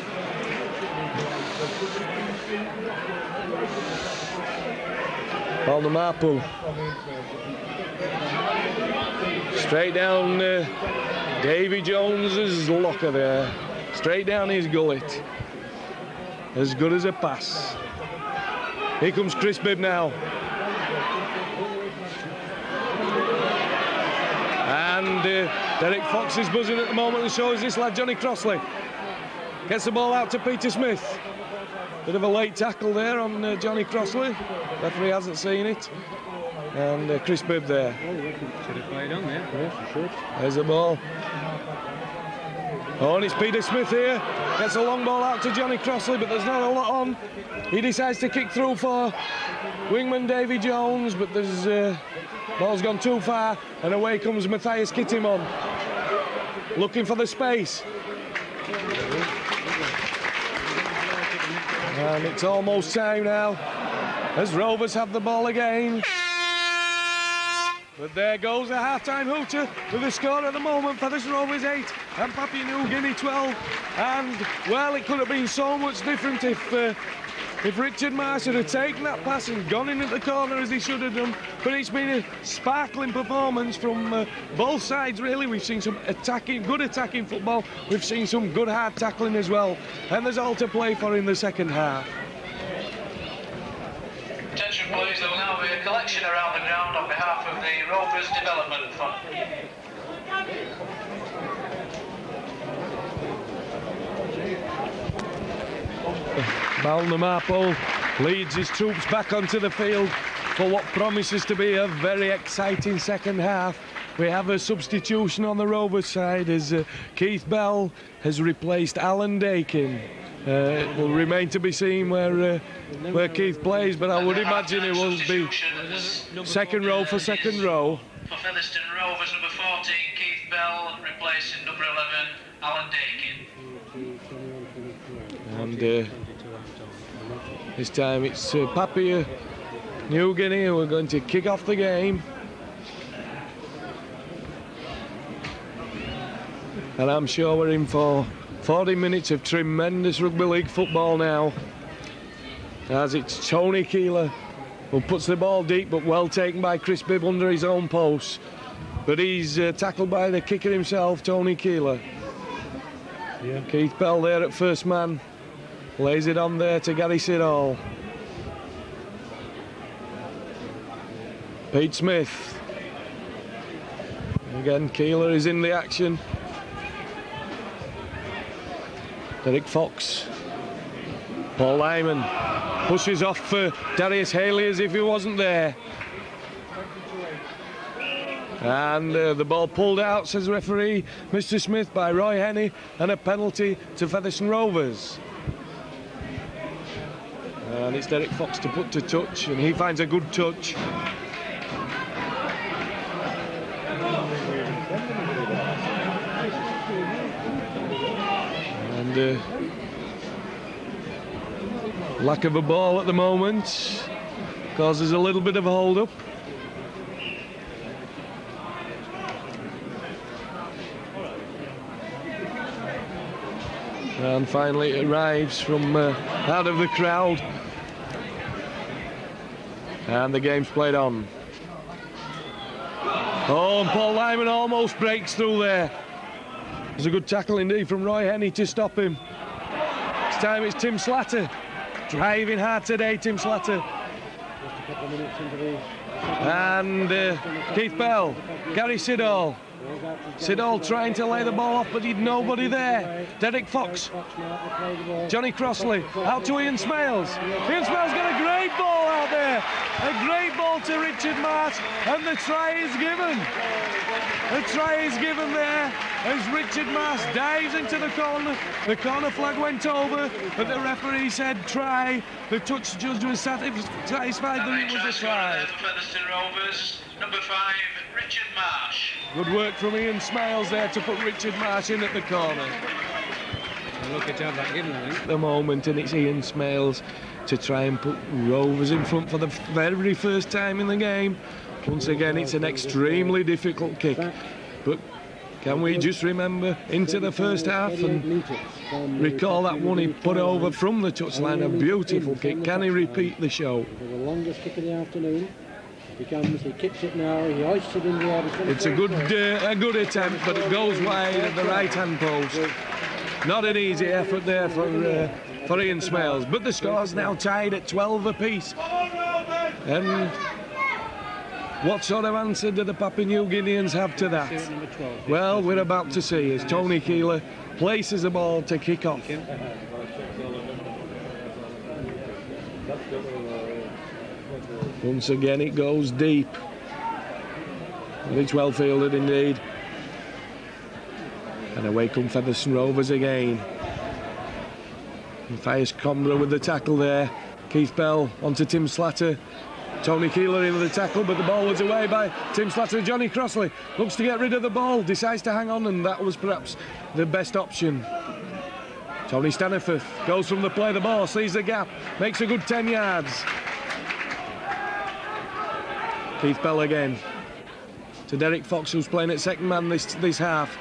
Balnamapu. Straight down Davy Jones's locker there. Straight down his gullet. As good as a pass. Here comes Chris Bibb now. And Derek Fox is buzzing at the moment, and so is this lad Johnny Crossley. Gets the ball out to Peter Smith. Bit of a late tackle there on Johnny Crossley. Referee hasn't seen it. And Chris Bibb there. Should have played on there. Yes, you should. There's the ball. Oh, and it's Peter Smith here. Gets a long ball out to Johnny Crossley, but there's not a lot on. He decides to kick through for wingman Davy Jones, but there's ball's gone too far, and away comes Matthias Kittimon, looking for the space. And it's almost time now, as Rovers have the ball again. But there goes a half-time hooter with the score at the moment. Featherstone Rovers 8 and Papua New Guinea 12. And, well, it could have been so much different if Richard Marsh had taken that pass and gone in at the corner as he should have done. But it's been a sparkling performance from both sides, really. We've seen some good attacking football. We've seen some good hard tackling as well. And there's all to play for in the second half. Attention please, there will now be a collection around the ground on behalf of the Rovers Development Fund. Balnamapo leads his troops back onto the field for what promises to be a very exciting second half. We have a substitution on the Rovers side as Keith Bell has replaced Alan Dakin. It will remain to be seen where Keith plays, but I would imagine it will be second row for second row. For Featherstone Rovers, number 14, Keith Bell, replacing number 11, Alan Dakin. And this time it's Papua New Guinea who are going to kick off the game. And I'm sure we're in for 40 minutes of tremendous rugby league football now, as it's Tony Keeler who puts the ball deep, but well taken by Chris Bibb under his own post. But he's tackled by the kicker himself, Tony Keeler. Yeah. Keith Bell there at first man, lays it on there to Gary Siddall. Pete Smith. Again, Keeler is in the action. Derek Fox. Paul Lyman pushes off for Darius Haley as if he wasn't there. And the ball pulled out, says referee Mr. Smith, by Roy Henney, and a penalty to Featherstone Rovers. And it's Derek Fox to put to touch, and he finds a good touch. And lack of a ball at the moment causes a little bit of a hold-up. And finally it arrives from out of the crowd. And the game's played on. Oh, and Paul Lyman almost breaks through there. It was a good tackle indeed from Roy Henney to stop him. This time it's Tim Slatter. Driving hard today, Tim Slatter. Just a couple of minutes into the and Keith Bell, Gary Siddall. Siddall trying to lay the ball off, but he'd nobody there. Derek Fox, Johnny Crossley, out to Ian Smales. Ian Smales got a great ball out there. A great ball to Richard Marsh, and the try is given. The try is given there as Richard Marsh dives into the corner. The corner flag went over, but the referee said try. The touch judge was satisfied that it was a try. Featherstone Rovers, number 5, Richard Marsh. Good work from Ian Smales there to put Richard Marsh in at the corner. look at that given, I think. At the moment, and it's Ian Smales to try and put Rovers in front for the very first time in the game. Once again, it's an extremely difficult kick, but can we just remember into the first half and recall that one he put over from the touchline, a beautiful kick. Can he repeat the show? The longest kick of the afternoon. He kicks it now, he hoists it in the air. It's a good attempt, but it goes wide at the right-hand post. Not an easy effort there for Ian Smales, but the score's now tied at 12 apiece. And what sort of answer do the Papua New Guineans have to that? Well, we're about to see as Tony Keeler places the ball to kick off. Once again, it goes deep. It's well fielded indeed. And away come Featherstone Rovers again. Matthias Combra with the tackle there. Keith Bell onto Tim Slatter. Tony Keeler in with the tackle, but the ball was away by Tim Slatter. Johnny Crossley looks to get rid of the ball, decides to hang on, and that was perhaps the best option. Tony Staniforth goes from the play, the ball, sees the gap, makes a good 10 yards. Keith Bell again to Derek Fox, who's playing at second man this half.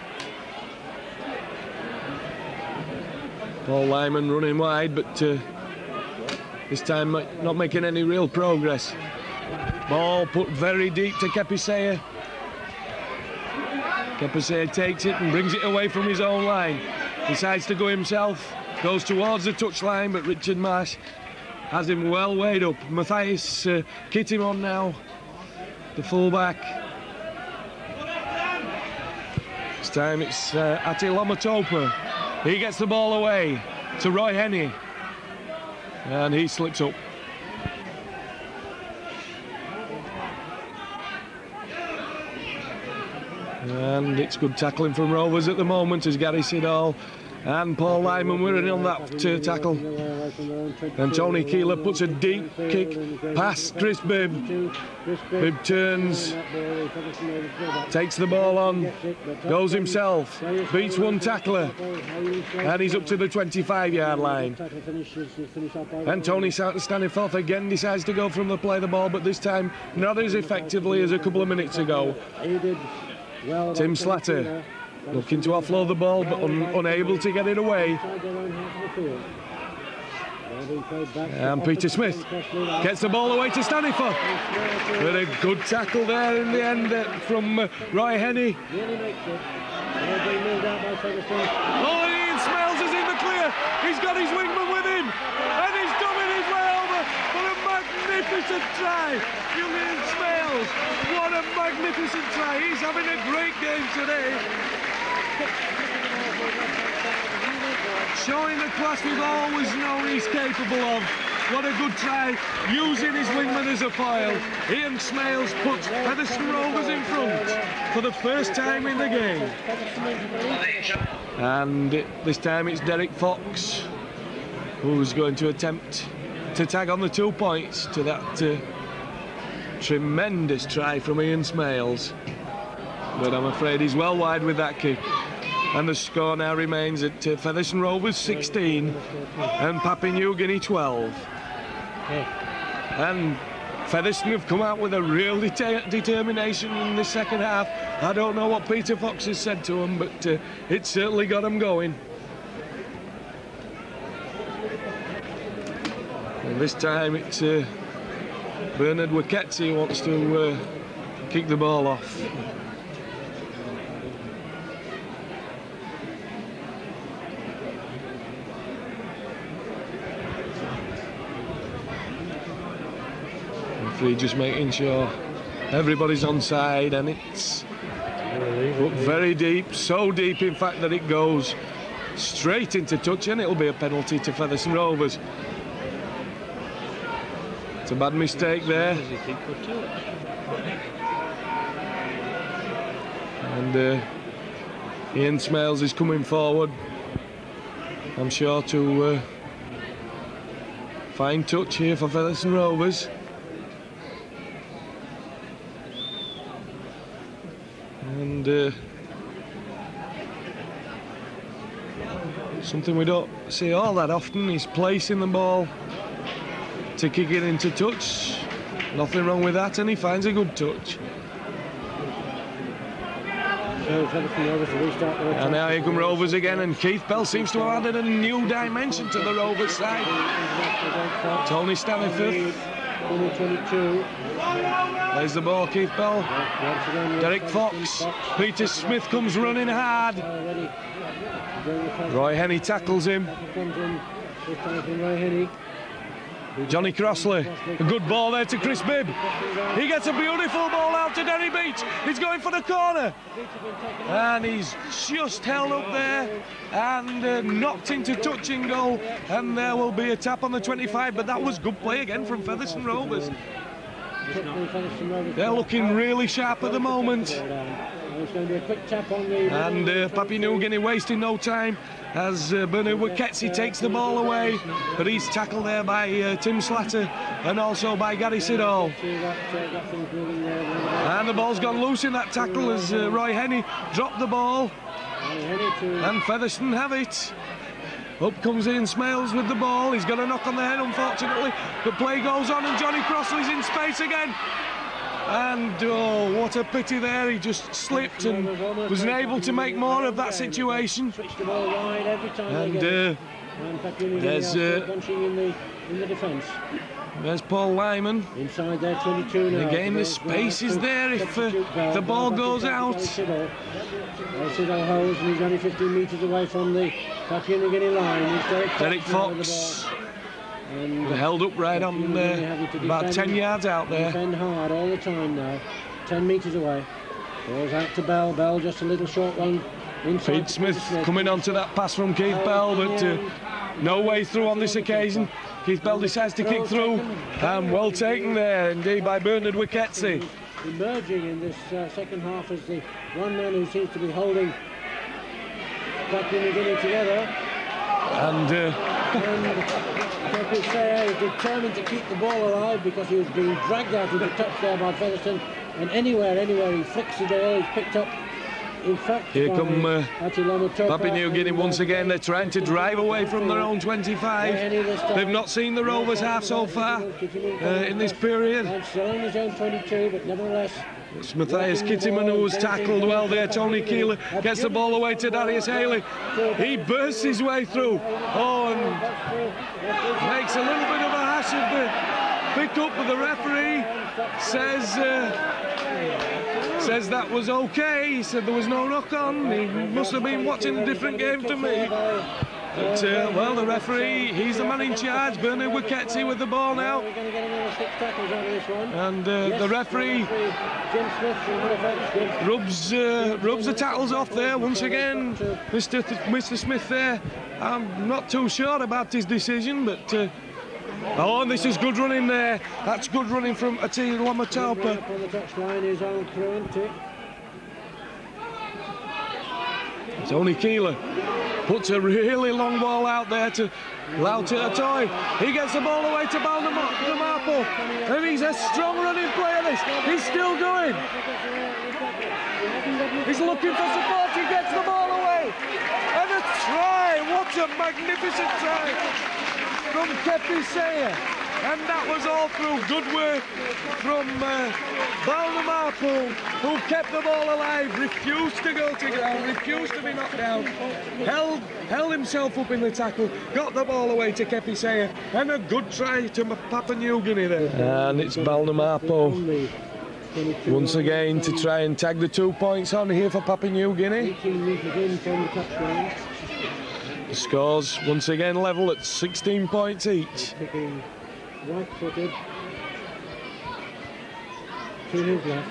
Paul Lyman running wide, but this time not making any real progress. Ball put very deep to Kepisea. Kepisea takes it and brings it away from his own line. Decides to go himself, goes towards the touchline, but Richard Marsh has him well weighed up. Matthias Kittim on now, the fullback. This time it's Ati Lomatopa. He gets the ball away to Roy Henney, and he slips up. And it's good tackling from Rovers at the moment as Gary Siddall and Paul Lyman were in on that tackle. And Tony Keeler puts a deep kick past Chris Bibb. Bibb turns, takes the ball on, goes himself, beats one tackler, and he's up to the 25-yard line. And Tony Staniforth again decides to go from the play the ball, but this time not as effectively as a couple of minutes ago. Tim Slatter looking to offload the ball, but unable to get it away. And Peter Smith gets the ball away to Staniforth. With a good tackle there in the end from Roy Henney. Oh, Ian Smales is in the clear. He's got his wingman with him. And he's coming his way over for a magnificent try. Julian Smales, what a magnificent try. He's having a great game today. Showing the class we've always known he's capable of. What a good try, using his wingman as a foil. Ian Smales puts Featherstone Rovers in front for the first time in the game. And this time it's Derek Fox who's going to attempt to tag on the 2 points to that tremendous try from Ian Smales. But I'm afraid he's well wide with that kick. And the score now remains at Featherstone Rovers 16 and Papua New Guinea 12. And Featherstone have come out with a real determination in the second half. I don't know what Peter Fox has said to them, but it certainly got them going. And this time it's Bernard Waketsi who wants to kick the ball off. Just making sure everybody's on side, and it's very deep, so deep in fact that it goes straight into touch, and it'll be a penalty to Featherstone Rovers. It's a bad mistake there. And Ian Smales is coming forward, I'm sure, to find touch here for Featherstone Rovers. And something we don't see all that often is placing the ball to kick it into touch. Nothing wrong with that, and he finds a good touch. And now here come Rovers again, and Keith Bell seems to have added a new dimension to the Rovers side. Tony Staniforth plays the ball, Keith Bell. Derek Fox. Peter Smith comes running hard. Roy Henney tackles him. Johnny Crossley. A good ball there to Chris Bibb. He gets a beautiful ball out to Derry Beach. He's going for the corner. And he's just held up there and knocked into touching goal. And there will be a tap on the 25, but that was good play again from Featherstone Rovers. They're looking really sharp at the moment. it's going to be a quick tap on the... And Papua New Guinea wasting no time as Bernard Wiketsi takes the ball away, but he's tackled there by Tim Slatter and also by Gary Siddall. And the ball's gone loose in that tackle as Roy Henney dropped the ball, and Featherstone have it. Up comes Ian Smales with the ball. He's got a knock on the head, unfortunately, but play goes on and Johnny Crossley's in space again. And oh, what a pity there, he just slipped and wasn't able to make more of that situation. And there's Paul Lyman. Inside there, 22 now. Again, the space is there if the ball goes out. Siddall holds, and he's only 15 metres away from the Papua New Guinea line. Derek Fox. And held up right on about 10 yards out there. Defend hard all the time now. 10 metres away. Balls out to Bell. Bell just a little short one. Pete Smith coming onto that pass from Keith Bell, but no way through on this occasion. Keith Bell decides to kick through, and well taken there indeed by Bernard Wiketsi. Emerging in this second half as the one man who seems to be holding Papua New Guinea together. And Pepe Sayer is determined to keep the ball alive because he was being dragged out of the touch there by Featherstone, and anywhere he flicks the ball, he's picked up. In fact, here come Papua New Guinea once again. They're trying to drive away from their own 25. They've not seen the Rovers half so far in this period. Still on his own 22, but nevertheless. It's Matthias Kittiman who was tackled well there. Tony Keeler gets the ball away to Darius Haley. He bursts his way through. Oh, and makes a little bit of a hash of the pick up, but the referee says that was okay. He said there was no knock on. He must have been watching a different game to me. But, well, the referee, he's the man in charge. Bernard Wiketsi with the ball now. And the referee rubs the tackles off there once again. Mr. Smith there. I'm not too sure about his decision, but... oh, and this is good running there. That's good running from Ati Lamataupa. Tony Keeler puts a really long ball out there to Lauti Atoy. He gets the ball away to Balnamapo. And he's a strong running player, this. He's still going. He's looking for support. He gets the ball away. And a try. What a magnificent try from Kepi Sayer, and that was all through good work from Balnamapo, who kept the ball alive, refused to go to ground, refused to be knocked down, held himself up in the tackle, got the ball away to Kepi Sayer, and a good try to Papua New Guinea there. And it's Balnamapo once again to try and tag the 2 points on here for Papua New Guinea. 18 metres in from the touchline. The scores once again level at 16 points each. Kicking right-footed to his left.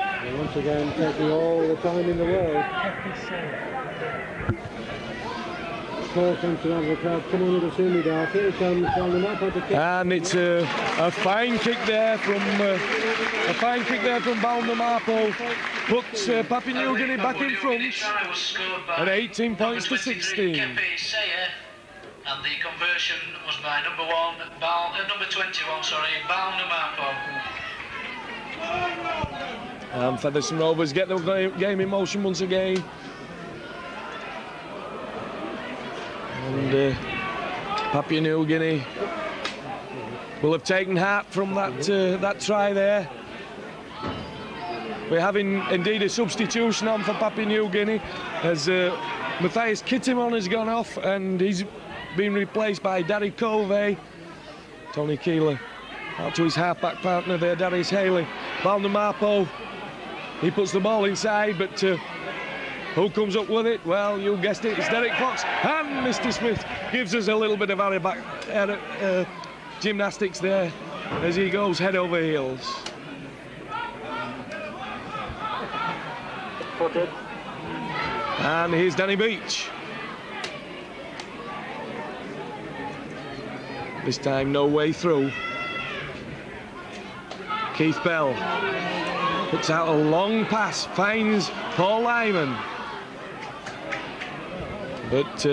And once again taking all the time in the world. Call comes to the crowd. Come on, little Sumidar. Here comes Balnamapo to kick. And it's a fine kick there from Balnamapo. Puts Papua New Guinea back in front at 18 points to 16. And the conversion was by number 21, Balnamapo. And Featherstone Rovers get the game in motion once again. And Papua New Guinea will have taken heart from that try there. We're having indeed a substitution on for Papua New Guinea as Matthias Kittimon has gone off and he's been replaced by Derek Covey. Tony Keeler out to his half-back partner there, Darius Haley. Balnamapo, he puts the ball inside, but who comes up with it? Well, you guessed it, it's Derek Fox. And Mr. Smith gives us a little bit of gymnastics there as he goes head over heels. Footed. And here's Danny Beach. This time no way through. Keith Bell. Puts out a long pass, finds Paul Lyman. But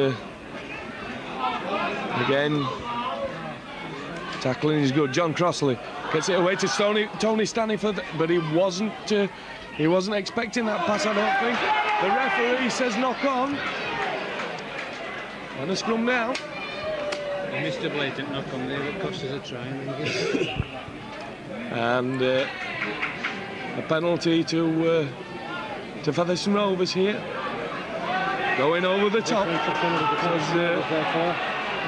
again, tackling is good. John Crossley gets it away to Tony Staniford, but he wasn't expecting that pass, I don't think. The referee says knock on. And a scrum now. He missed a blatant knock on there, it cost us a try. And a penalty to Featherstone Rovers here. Going over the top.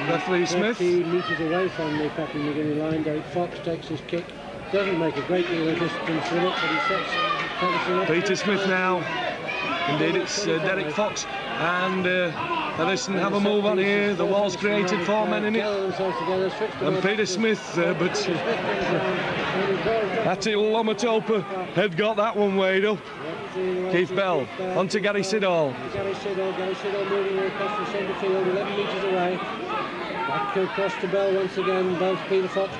Referee Smith. 30 metres away from the Papua New Guinea line. Derek Fox takes his kick. Doesn't make a great deal of distance with it, but he sets Featherstone up. Peter Smith now. Indeed, it's Derek Fox. And Featherstone have a move on here. The wall's created, 4 men in it. And Peter Smith, but Atil Lomatopa had got that one weighed up. Keith Bell, on to Gary Siddall. Gary Siddall moving across the centre field, 11 metres away. Back across to Bell once again. Bell's Peter Fox.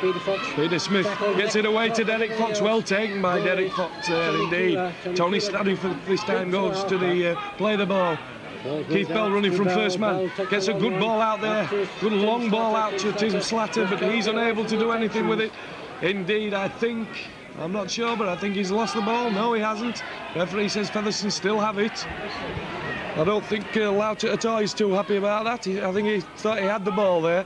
Peter Smith gets it away to Derek Fox. Well taken by Derek Fox there, indeed. Tony Staniford this time goes to the play the ball. Keith Bell running from first man, gets a good ball out there, good long ball out to Tim Slatter, but he's unable to do anything with it. Indeed, I'm not sure, but I think he's lost the ball. No, he hasn't. Referee says Featherstone still have it. I don't think Louter at all is too happy about that. I think he thought he had the ball there.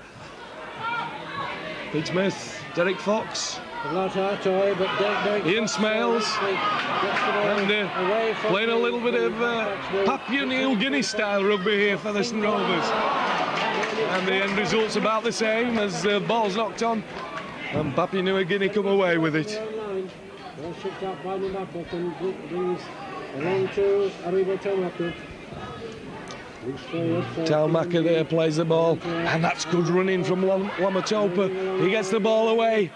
Pete Smith, Derek Fox, Ian Smales, and playing a little bit of Papua New Guinea style rugby here, Featherstone Rovers. And the end result's about the same as the ball's knocked on, and Papua New Guinea come away with it. Taumaka there plays the ball, and that's good running from Lomatopa. He gets the ball away.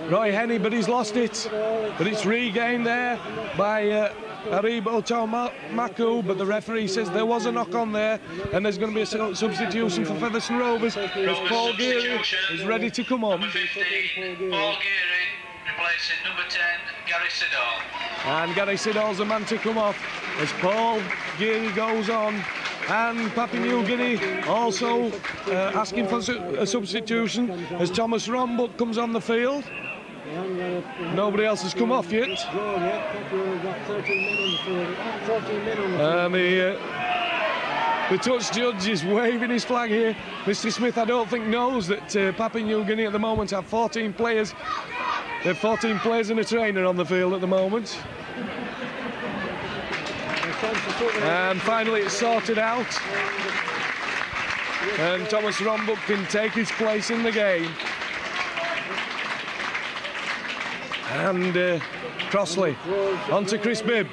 Roy Henny, but he's lost it. But it's regained there by Aribo Taumaku, but the referee says there was a knock on there, and there's going to be a substitution for Featherstone Rovers as Paul Geary is ready to come on. Number 15, Paul Geary, replacing number 10, Gary Siddall. And Gary Siddall's the man to come off as Paul Geary goes on. And Papua New Guinea also asking for a substitution as Thomas Rombuck comes on the field. Nobody else has come off yet. And the touch judge is waving his flag here. Mr. Smith, I don't think, knows that Papua New Guinea at the moment have 14 players. They have 14 players and a trainer on the field at the moment. And finally it's sorted out. And Thomas Rombuck can take his place in the game. And Crossley on to Chris Bibb.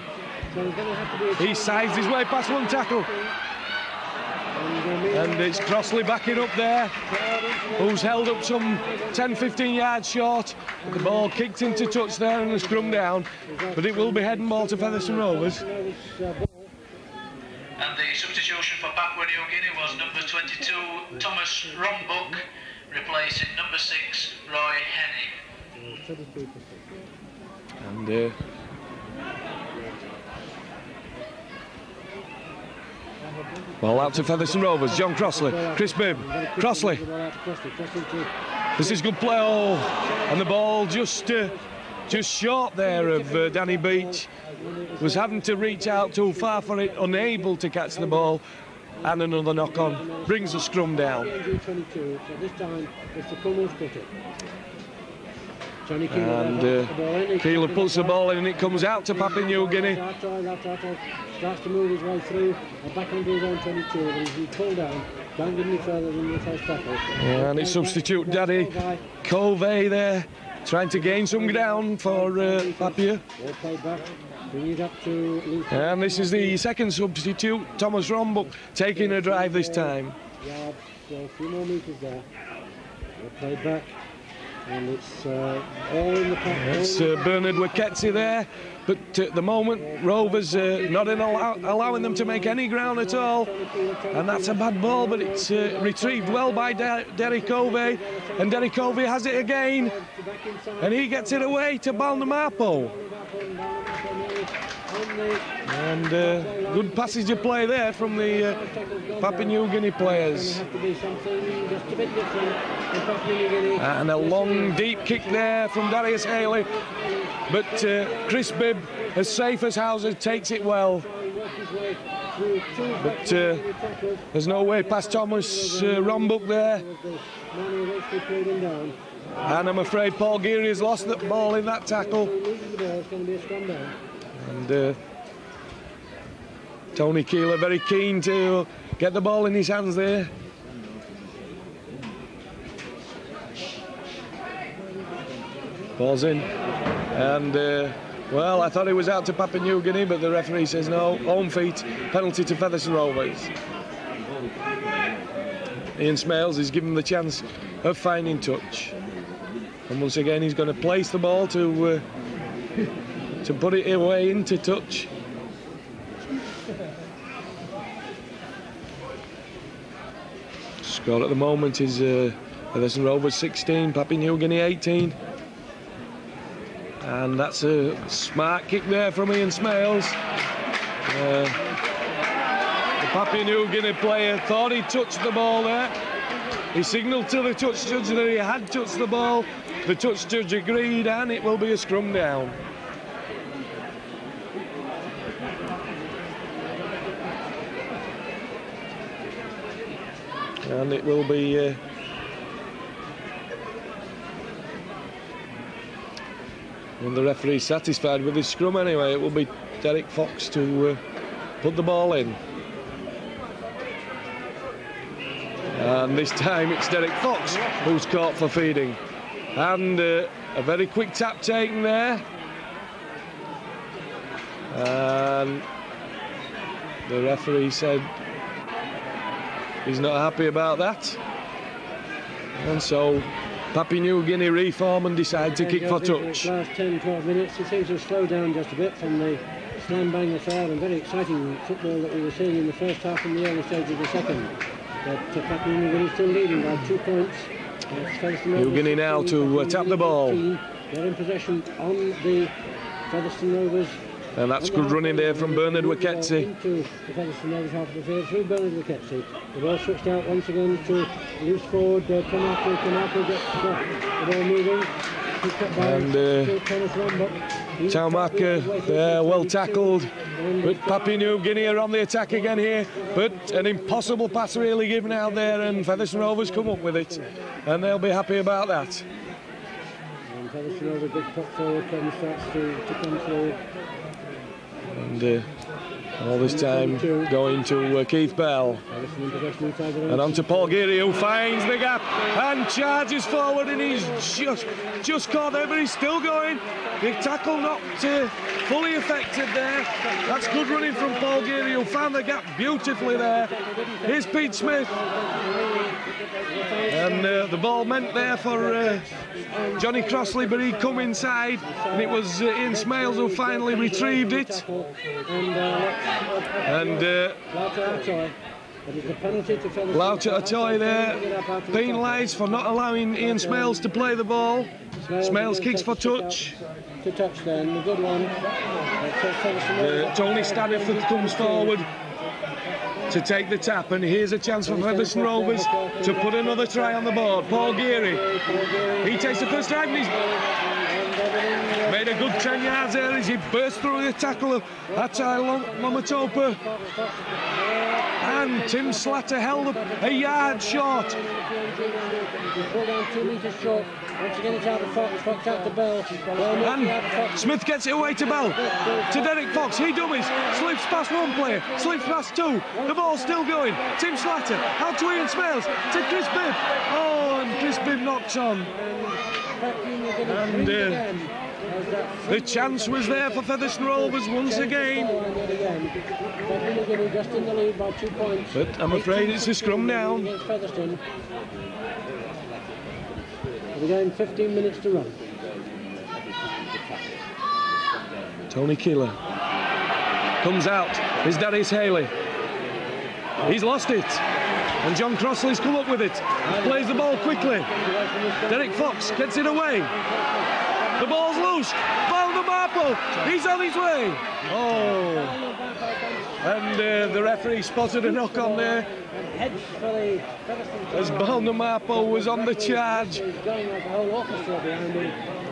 He sized his way past one tackle. And it's Crossley backing up there, who's held up some 10-15 yards short. The ball kicked into touch there and a scrum down, but it will be head and ball to Featherstone Rovers. And the substitution for Papua New Guinea was number 22, Thomas Rombuck, replacing number 6, Roy Henny. And ball out to Featherstone Rovers. John Crossley, Chris Bibb, Crossley. This is good play. Oh, and the ball just short there of Danny Beach. Was having to reach out too far for it, unable to catch the ball. And another knock on brings the scrum down. And Keeler puts the ball in and it comes out to Papua New Guinea. Starts to move his way through, back onto his own 22, but he's pulled down. Can't get any further than the first tackle. And it's substitute Daddy Covey there, trying to gain some ground for Papua. And this is the second substitute, Thomas Rombuck, taking a drive this time. Yards, so a few more metres there. Play back. And it's all in the pack. It's Bernard Waketsi there, but at the moment Rovers not allowing them to make any ground at all, and that's a bad ball, but it's retrieved well by Derek Covey, and Derek Covey has it again, and he gets it away to Balnamapo. And good passage of play there from the Papua New Guinea players. And a long, deep kick there from Darius Haley. But Chris Bibb, as safe as houses, takes it well. But there's no way past Thomas Rombuk there. And I'm afraid Paul Geary has lost the ball in that tackle. And Tony Keeler very keen to get the ball in his hands there. Ball's in. And well, I thought it was out to Papua New Guinea, but the referee says no, home feet, penalty to Featherstone Rovers. Ian Smales is given the chance of finding touch. And once again he's going to place the ball to put it away into touch. Score at the moment is Featherstone Rovers 16, Papua New Guinea 18. And that's a smart kick there from Ian Smales. The Papua New Guinea player thought he touched the ball there. He signalled to the touch judge that he had touched the ball. The touch judge agreed, and it will be a scrum down. And it will be when the referee's satisfied with his scrum anyway, it will be Derek Fox to put the ball in. And this time it's Derek Fox who's caught for feeding. And a very quick tap taken there. And the referee said he's not happy about that. And so Papua New Guinea reform and decide to kick for touch. Last 10-12 minutes, it seems to slow down just a bit from the slam bang affair and very exciting football that we were seeing in the first half and the early stage of the second. But Papua New Guinea still leading by 2 points. New Guinea now to tap the ball. They're in possession on the Featherstone Rovers. And that's good running there from Bernard Waketsi. Into the Featherstone Rovers half of the field through Bernard Waketsi. The ball switched out once again to loose forward. Tamaku gets the ball moving. And Taumaka, well tackled. But Papua New Guinea are on the attack again here. But an impossible pass really given out there, and Featherstone Rovers come up with it. And they'll be happy about that. And Featherstone Rovers, big pop forward, starts to come forward. And all this time going to Keith Bell. And on to Paul Geary, who finds the gap and charges forward, and he's just caught there, but he's still going. The tackle not fully effective there. That's good running from Paul Geary, who found the gap beautifully there. Here's Pete Smith. And the ball meant there for Johnny Crossley, but he'd come inside, and it was Ian Smales who finally retrieved it. And Lauta Atoy there, penalised for not allowing Ian Smales to play the ball. Smales kicks for touch. To touch then, the good one. Tony Staddiford comes forward to take the tap, and here's a chance for Featherstone Rovers to put another try on the board. Paul Geary, he takes the first strike, and he's made a good 10 yards there as he burst through the tackle of Atai Momatopa. And Tim Slatter held up a yard short. Pulled down 2 metres short. Once again it's out of Fox, Fox out to Bell. And Smith gets it away to Bell. To Derek Fox, he dummies. Slips past one player, slips past two. The ball's still going. Tim Slatter out to Ian Smales, to Chris Bibb. Oh, and Chris Bibb knocks on. And the chance was there for Featherstone Rovers once again. But I'm afraid it's a scrum down. We're going 15 minutes to run. Tony Keeler comes out. Here's Darius Haley. He's lost it. And John Crossley's come up with it. Plays the ball quickly. Derek Fox gets it away. The ball's loose. Valdemapo. He's on his way. Oh. And the referee spotted a knock on there. As Valdemapo was on the charge.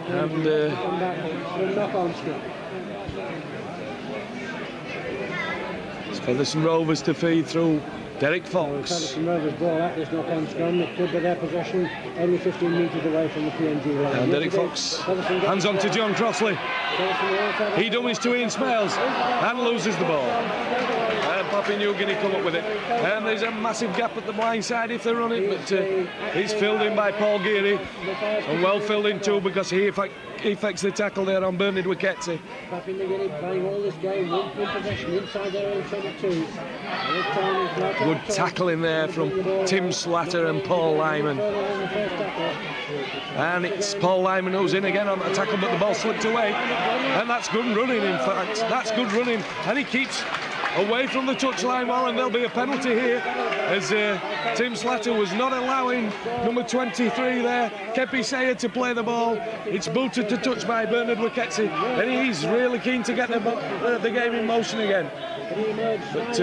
And it's Featherstone Rovers to feed through Derek Fox. Featherstone Rovers ball at this knock-on scrum. It could be their possession, only 15 metres away from the PNG line. And Derek Fox hands on to John Crossley. He dummies to Ian Smales and loses the ball. And Papua New Guinea come up with it. And there's a massive gap at the blind side if they run it, but it's filled in by Paul Geary. And well filled in too, because he effects the tackle there on Bernard Wiketsi. Papua New Guinea playing all this game, one possession inside their own 22. Good tackling there from Tim Slatter and Paul Lyman. And it's Paul Lyman who's in again on the tackle, but the ball slipped away. And that's good running, in fact. That's good running. And he keeps away from the touchline well, and there'll be a penalty here as Tim Slatter was not allowing number 23 there, Kepi Sayer, to play the ball. It's booted to touch by Bernard Wiketsi, and he's really keen to get the game in motion again. But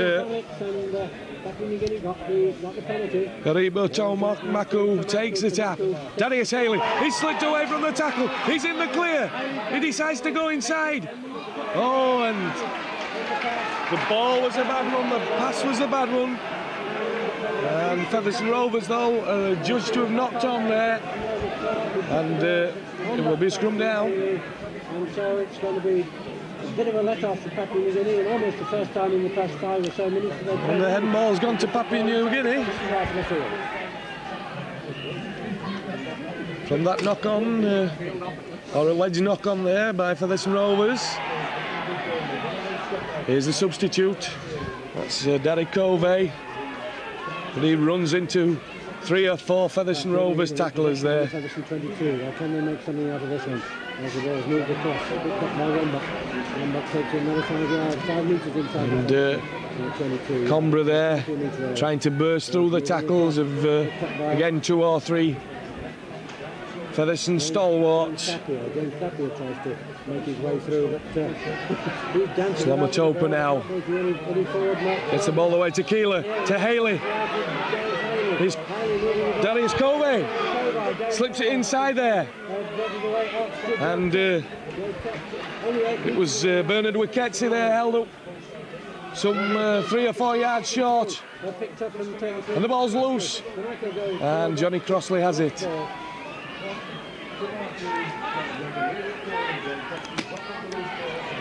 Karibo Tomaku takes the tap. Darius Haley, he's slipped away from the tackle. He's in the clear. He decides to go inside. Oh, and the ball was a bad one, the pass was a bad one. And Featherstone Rovers, though, are judged to have knocked on there. And it will be scrum down. And so it's going to be a bit of a let-off for Papua New Guinea, and almost the first time in the past 5 or so minutes. And the head ball's gone to Papua New Guinea. From that knock-on, or alleged knock-on there by Featherstone Rovers. Here's the substitute. That's Derek Covey. But he runs into 3 or 4 Featherstone Rovers tacklers there. Featherstone 22. Can they make something out of this one? As the ball's moved across. A bit cut by Rombach. Rombach takes another 5 yards, 5 metres inside. And Combra there, trying to burst through the tackles of, again, 2 or 3 Featherstone stalwarts. Again, Tapia tries to make his way through, but he's dancing. Slamatopa now gets the ball away to Keeler, to Haley. Here's Darius Covey, slips it inside there. And it was Bernard Wiketsi there, held up some 3 or 4 yards short. And the ball's loose. And Johnny Crossley has it.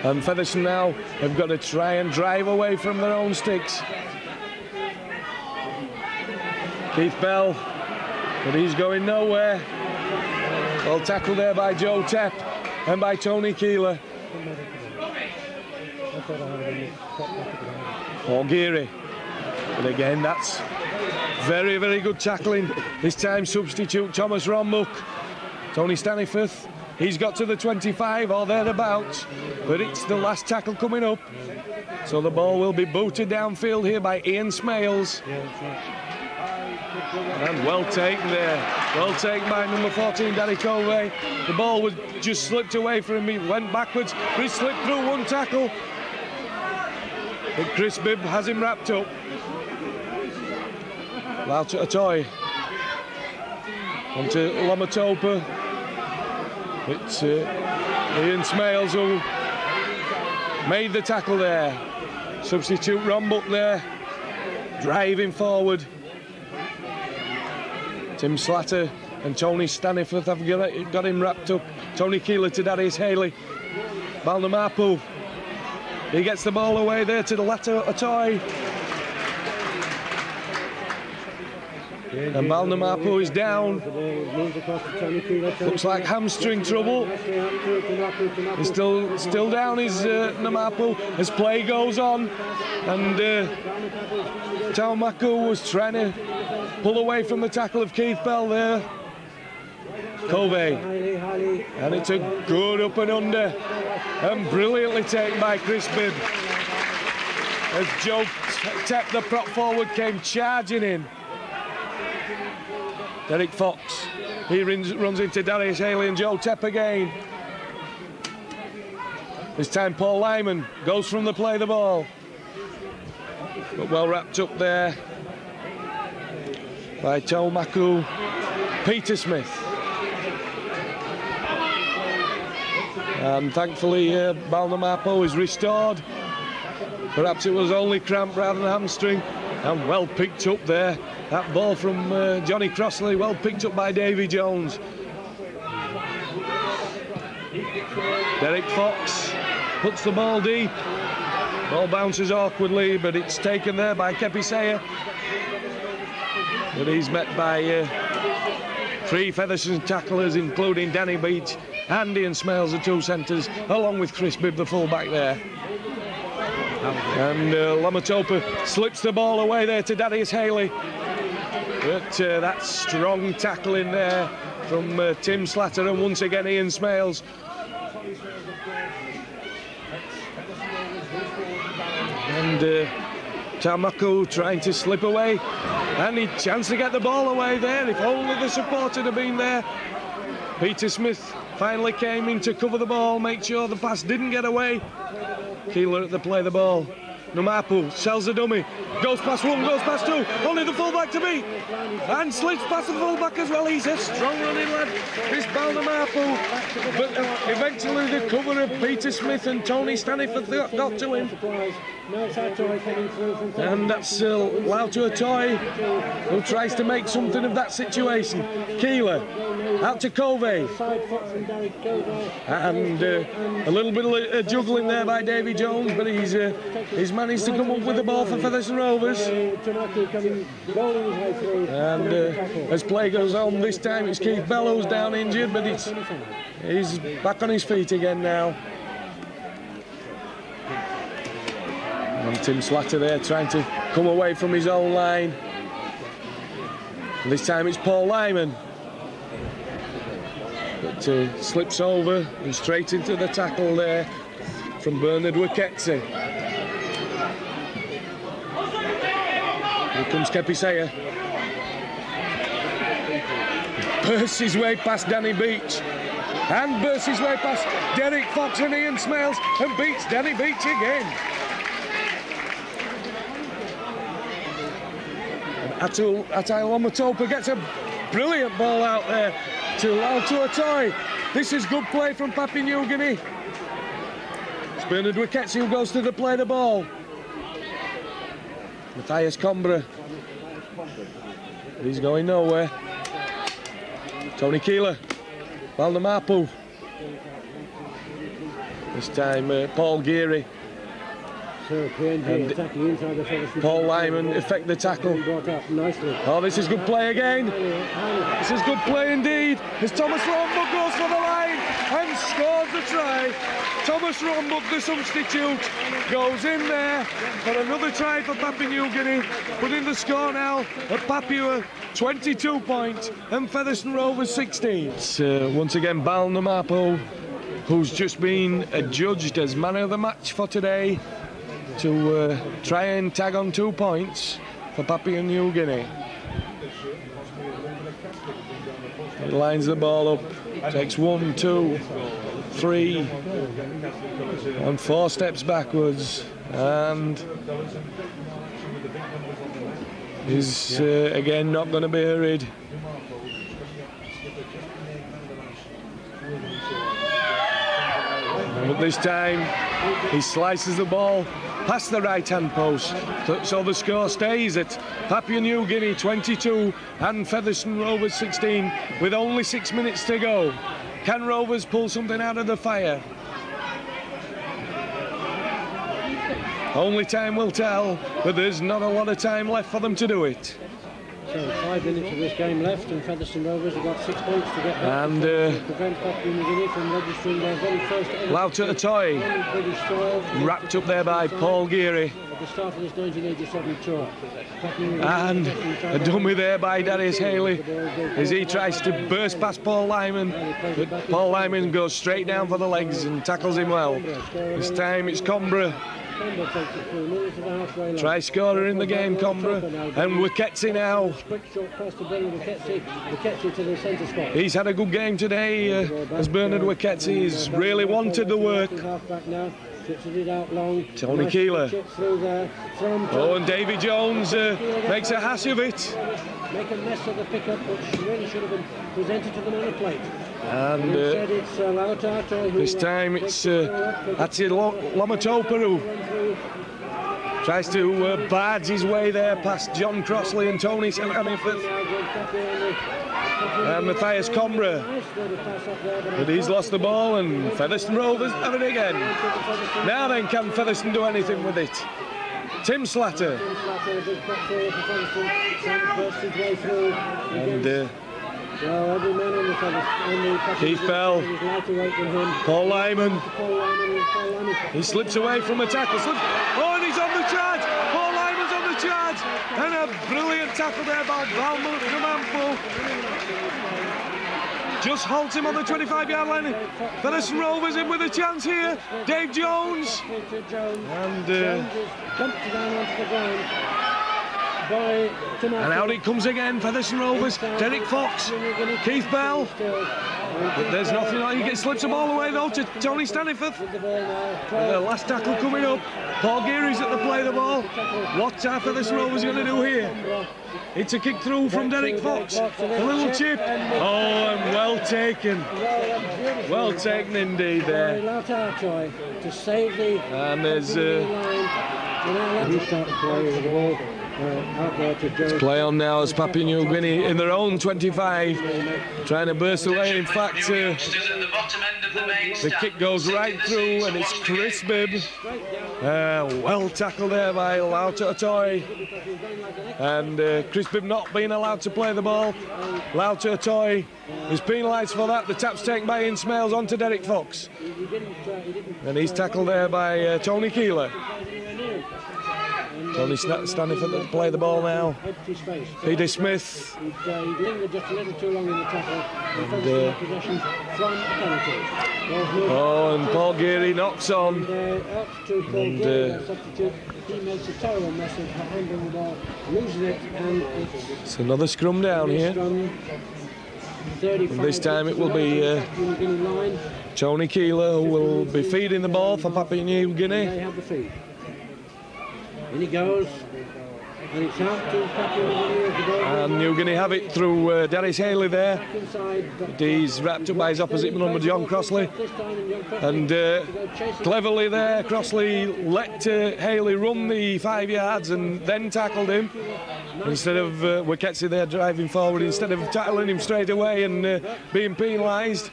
And Featherstone now have got to try and drive away from their own sticks. Keith Bell, but he's going nowhere. Well tackled there by Joe Tepp and by Tony Keeler. Paul Geary. But again, that's very, very good tackling. This time substitute Thomas Rombuk. Tony Staniforth, he's got to the 25 or thereabouts, but it's the last tackle coming up. So the ball will be booted downfield here by Ian Smales. And well taken there. Well taken by number 14, Danny Colway. The ball was just slipped away from him. He went backwards, but he slipped through one tackle. But Chris Bibb has him wrapped up. Lauta Atoy. Onto Lamatopa. It's Ian Smales who made the tackle there. Substitute Rombuk there, driving forward. Tim Slatter and Tony Staniforth have got him wrapped up. Tony Keeler to Darius Haley. Valdemapo. He gets the ball away there to the Lauta Atoy. And Valdemapo is down. Looks like hamstring trouble. He's still down, is Namapu, as play goes on. And Taumaku was trying to pull away from the tackle of Keith Bell there. Covey. And it's a good up and under. And brilliantly taken by Chris Bibb. As Joe Tepp, the prop forward, came charging in. Derek Fox, he runs into Darius Haley and Joe Tepp again. This time Paul Lyman goes from the play the ball. But well wrapped up there by Taumaku Peter Smith. And thankfully Balnamapo is restored. Perhaps it was only cramp rather than hamstring. And well picked up there. That ball from Johnny Crossley, well picked up by Davy Jones. Derek Fox puts the ball deep. Ball bounces awkwardly, but it's taken there by Kepisea. But he's met by 3 Featherstone tacklers, including Danny Beach, Andy and Smales, the 2 centres, along with Chris Bibb, the full-back there. And Lamatopa slips the ball away there to Darius Haley. But that strong tackle in there from Tim Slatter, and once again Ian Smales. And Taumaku trying to slip away, and he chance to get the ball away there. If only the support had been there. Peter Smith finally came in to cover the ball, make sure the pass didn't get away. Keeler at the play the ball. Numapu sells the dummy, goes past 1, goes past 2, only the fullback to beat, and slips past the fullback as well. He's a strong running lad, this Balnamapu, but eventually the cover of Peter Smith and Tony Staniforth got to him. And that's Lau Tuatoi, who tries to make something of that situation. Keeler out to Covey, and a little bit of juggling there by Davy Jones, but he's managed to come up with the ball for Featherstone Rovers. And as play goes on, this time it's Keith Bellows down injured, but he's back on his feet again now. And Tim Slatter there trying to come away from his own line. And this time it's Paul Lyman. But slips over and straight into the tackle there from Bernard Waketsi. Here comes Kepisea. Bursts his way past Danny Beach. And bursts his way past Derek Fox and Ian Smales and beats Danny Beach again. Atai Lamatopa gets a brilliant ball out there to Lau Tuatoi. This is good play from Papua New Guinea. It's Bernard Waketsi who goes to the play the ball. Matthias Combra. He's going nowhere. Tony Keeler. Balnamapu. This time Paul Geary. And Paul Lyman effect the tackle. Oh, this is good play again. This is good play indeed. As Thomas Rombuk goes for the line and scores the try. Thomas Rombuk, the substitute, goes in there for another try for Papua New Guinea, putting the score now at Papua 22 points and Featherstone Rovers 16. It's, once again Balnamapu, who's just been adjudged as man of the match for today, to try and tag on 2 points for Papua New Guinea. He lines the ball up, takes 1, 2, 3 and 4 steps backwards, and is again not going to be hurried. But this time he slices the ball past the right-hand post, so the score stays at Papua New Guinea 22 and Featherstone Rovers 16 with only 6 minutes to go. Can Rovers pull something out of the fire? Only time will tell, but there's not a lot of time left for them to do it. So 5 minutes of this game left, and Featherstone Rovers have got 6 points to get back. And to prevent Papua New Guinea from registering their very first ever Lau Tuatoi wrapped up there by Paul Geary. At the start of this 1987 tour. And a dummy there by Darius Haley as he tries to burst past Paul Lyman, but Paul Lyman goes straight down for the legs and tackles him well. This time it's Combra Try scorer in the game, Combra. And Weketsi now. He's had a good game today, as Bernard Weketsi. He's really wanted the work. Tony Keeler. Oh, and Davy Jones makes a hash of it. Make a mess of the pickup, which really should have been presented to them on a plate. And this time it's Ati Lomatopa who tries to barge his way there past John Crossley and Tony Staniforth and Matthias Combra. But he's lost the ball, and Featherstone Rovers have it again. Now then, can Featherstone do anything with it? Tim Slatter. And Keith Bell. Paul Lyman. He slips away from a tackle. Oh, and he's on the charge. Paul Lyman's on the charge. And a brilliant tackle there by Valmont from Ample. Just halts him on the 25-yard line. Featherstone Rovers in with a chance here. Dave Jones. And out it comes again. Featherstone Rovers. Derek Fox. Keith Bell. But there's nothing. He gets slips the ball away though to Tony Staniforth. The last tackle coming up. Paul Geary's at the play of the ball. What are Featherstone Rovers going to do here? It's a kick through from Derek Fox. A little chip. Oh, and well taken. Well taken indeed there. And there's play on now as Papua New Guinea in their own 25, trying to burst away. In fact, the kick goes right through, and it's Chris Bibb. Well tackled there by Lauta Atoy. And Chris Bibb not being allowed to play the ball. Lauta Atoy is penalised for that. The tap's taken by Innsmales onto Derek Fox. And he's tackled there by Tony Keeler. Tony Staniforth to play the ball now. Peter Smith. He lingered just a little too long in the tackle. Possession from a penalty. And Paul Geary knocks on. Substitute. He makes a terrible mess of handling the ball, losing it, and it's another scrum down here. And this time it will be Tony Keeler who will be feeding the ball for Papua New Guinea. They have the feed. In he goes, and it's out to Papua New Guinea. And New Guinea have it through Darius Haley there. He's wrapped up by his opposite number, John Crossley. And cleverly there, Crossley let Haley run the 5 yards and then tackled him. Instead of Weketsi there driving forward, instead of tackling him straight away and being penalised.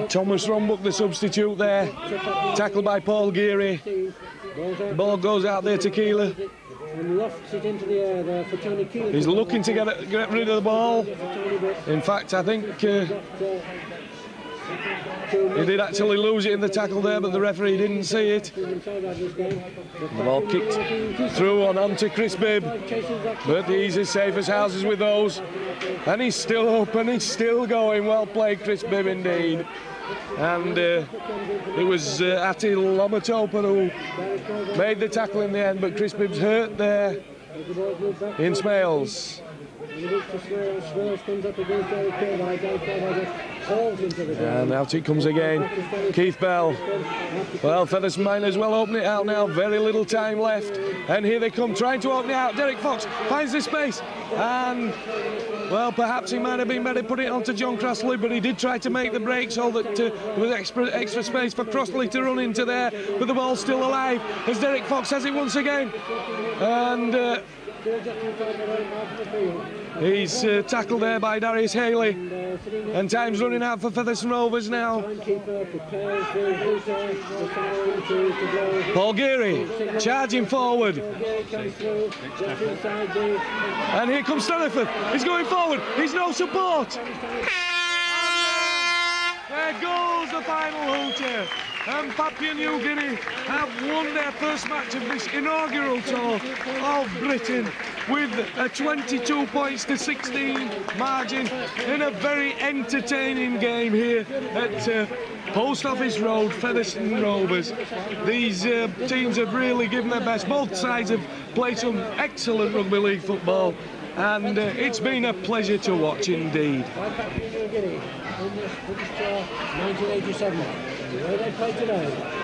Thomas Rumbuck, the substitute there, tackled by Paul Geary. The ball goes out there to Keeler. He's looking to get rid of the ball. In fact, I think he did actually lose it in the tackle there, but the referee didn't see it. The ball kicked through onto Chris Bibb, but he's as safe as houses with those. And he's still up and he's still going. Well played, Chris Bibb, indeed. And it was Ati Lomatopa who made the tackle in the end, but Chris Bibb's hurt there in Smales. And out it comes again. Keith Bell. Well, Featherstone might as well open it out now. Very little time left. And here they come, trying to open it out. Derek Fox finds the space. And, well, perhaps he might have been better put it onto John Crossley, but he did try to make the break so that there was extra space for Crossley to run into there. But the ball's still alive as Derek Fox has it once again. And he's tackled there by Darius Haley, and time's running out for Featherstone Rovers now. Paul Geary charging forward, and here comes Staniforth. He's going forward, he's no support. There goes the final hooter. and Papua New Guinea have won their first match of this inaugural tour of Britain with a 22 points to 16 margin in a very entertaining game here at Post Office Road, Featherstone Rovers. These teams have really given their best. Both sides have played some excellent rugby league football, and it's been a pleasure to watch indeed. Papua New Guinea in this British tour 1987. The way they play today.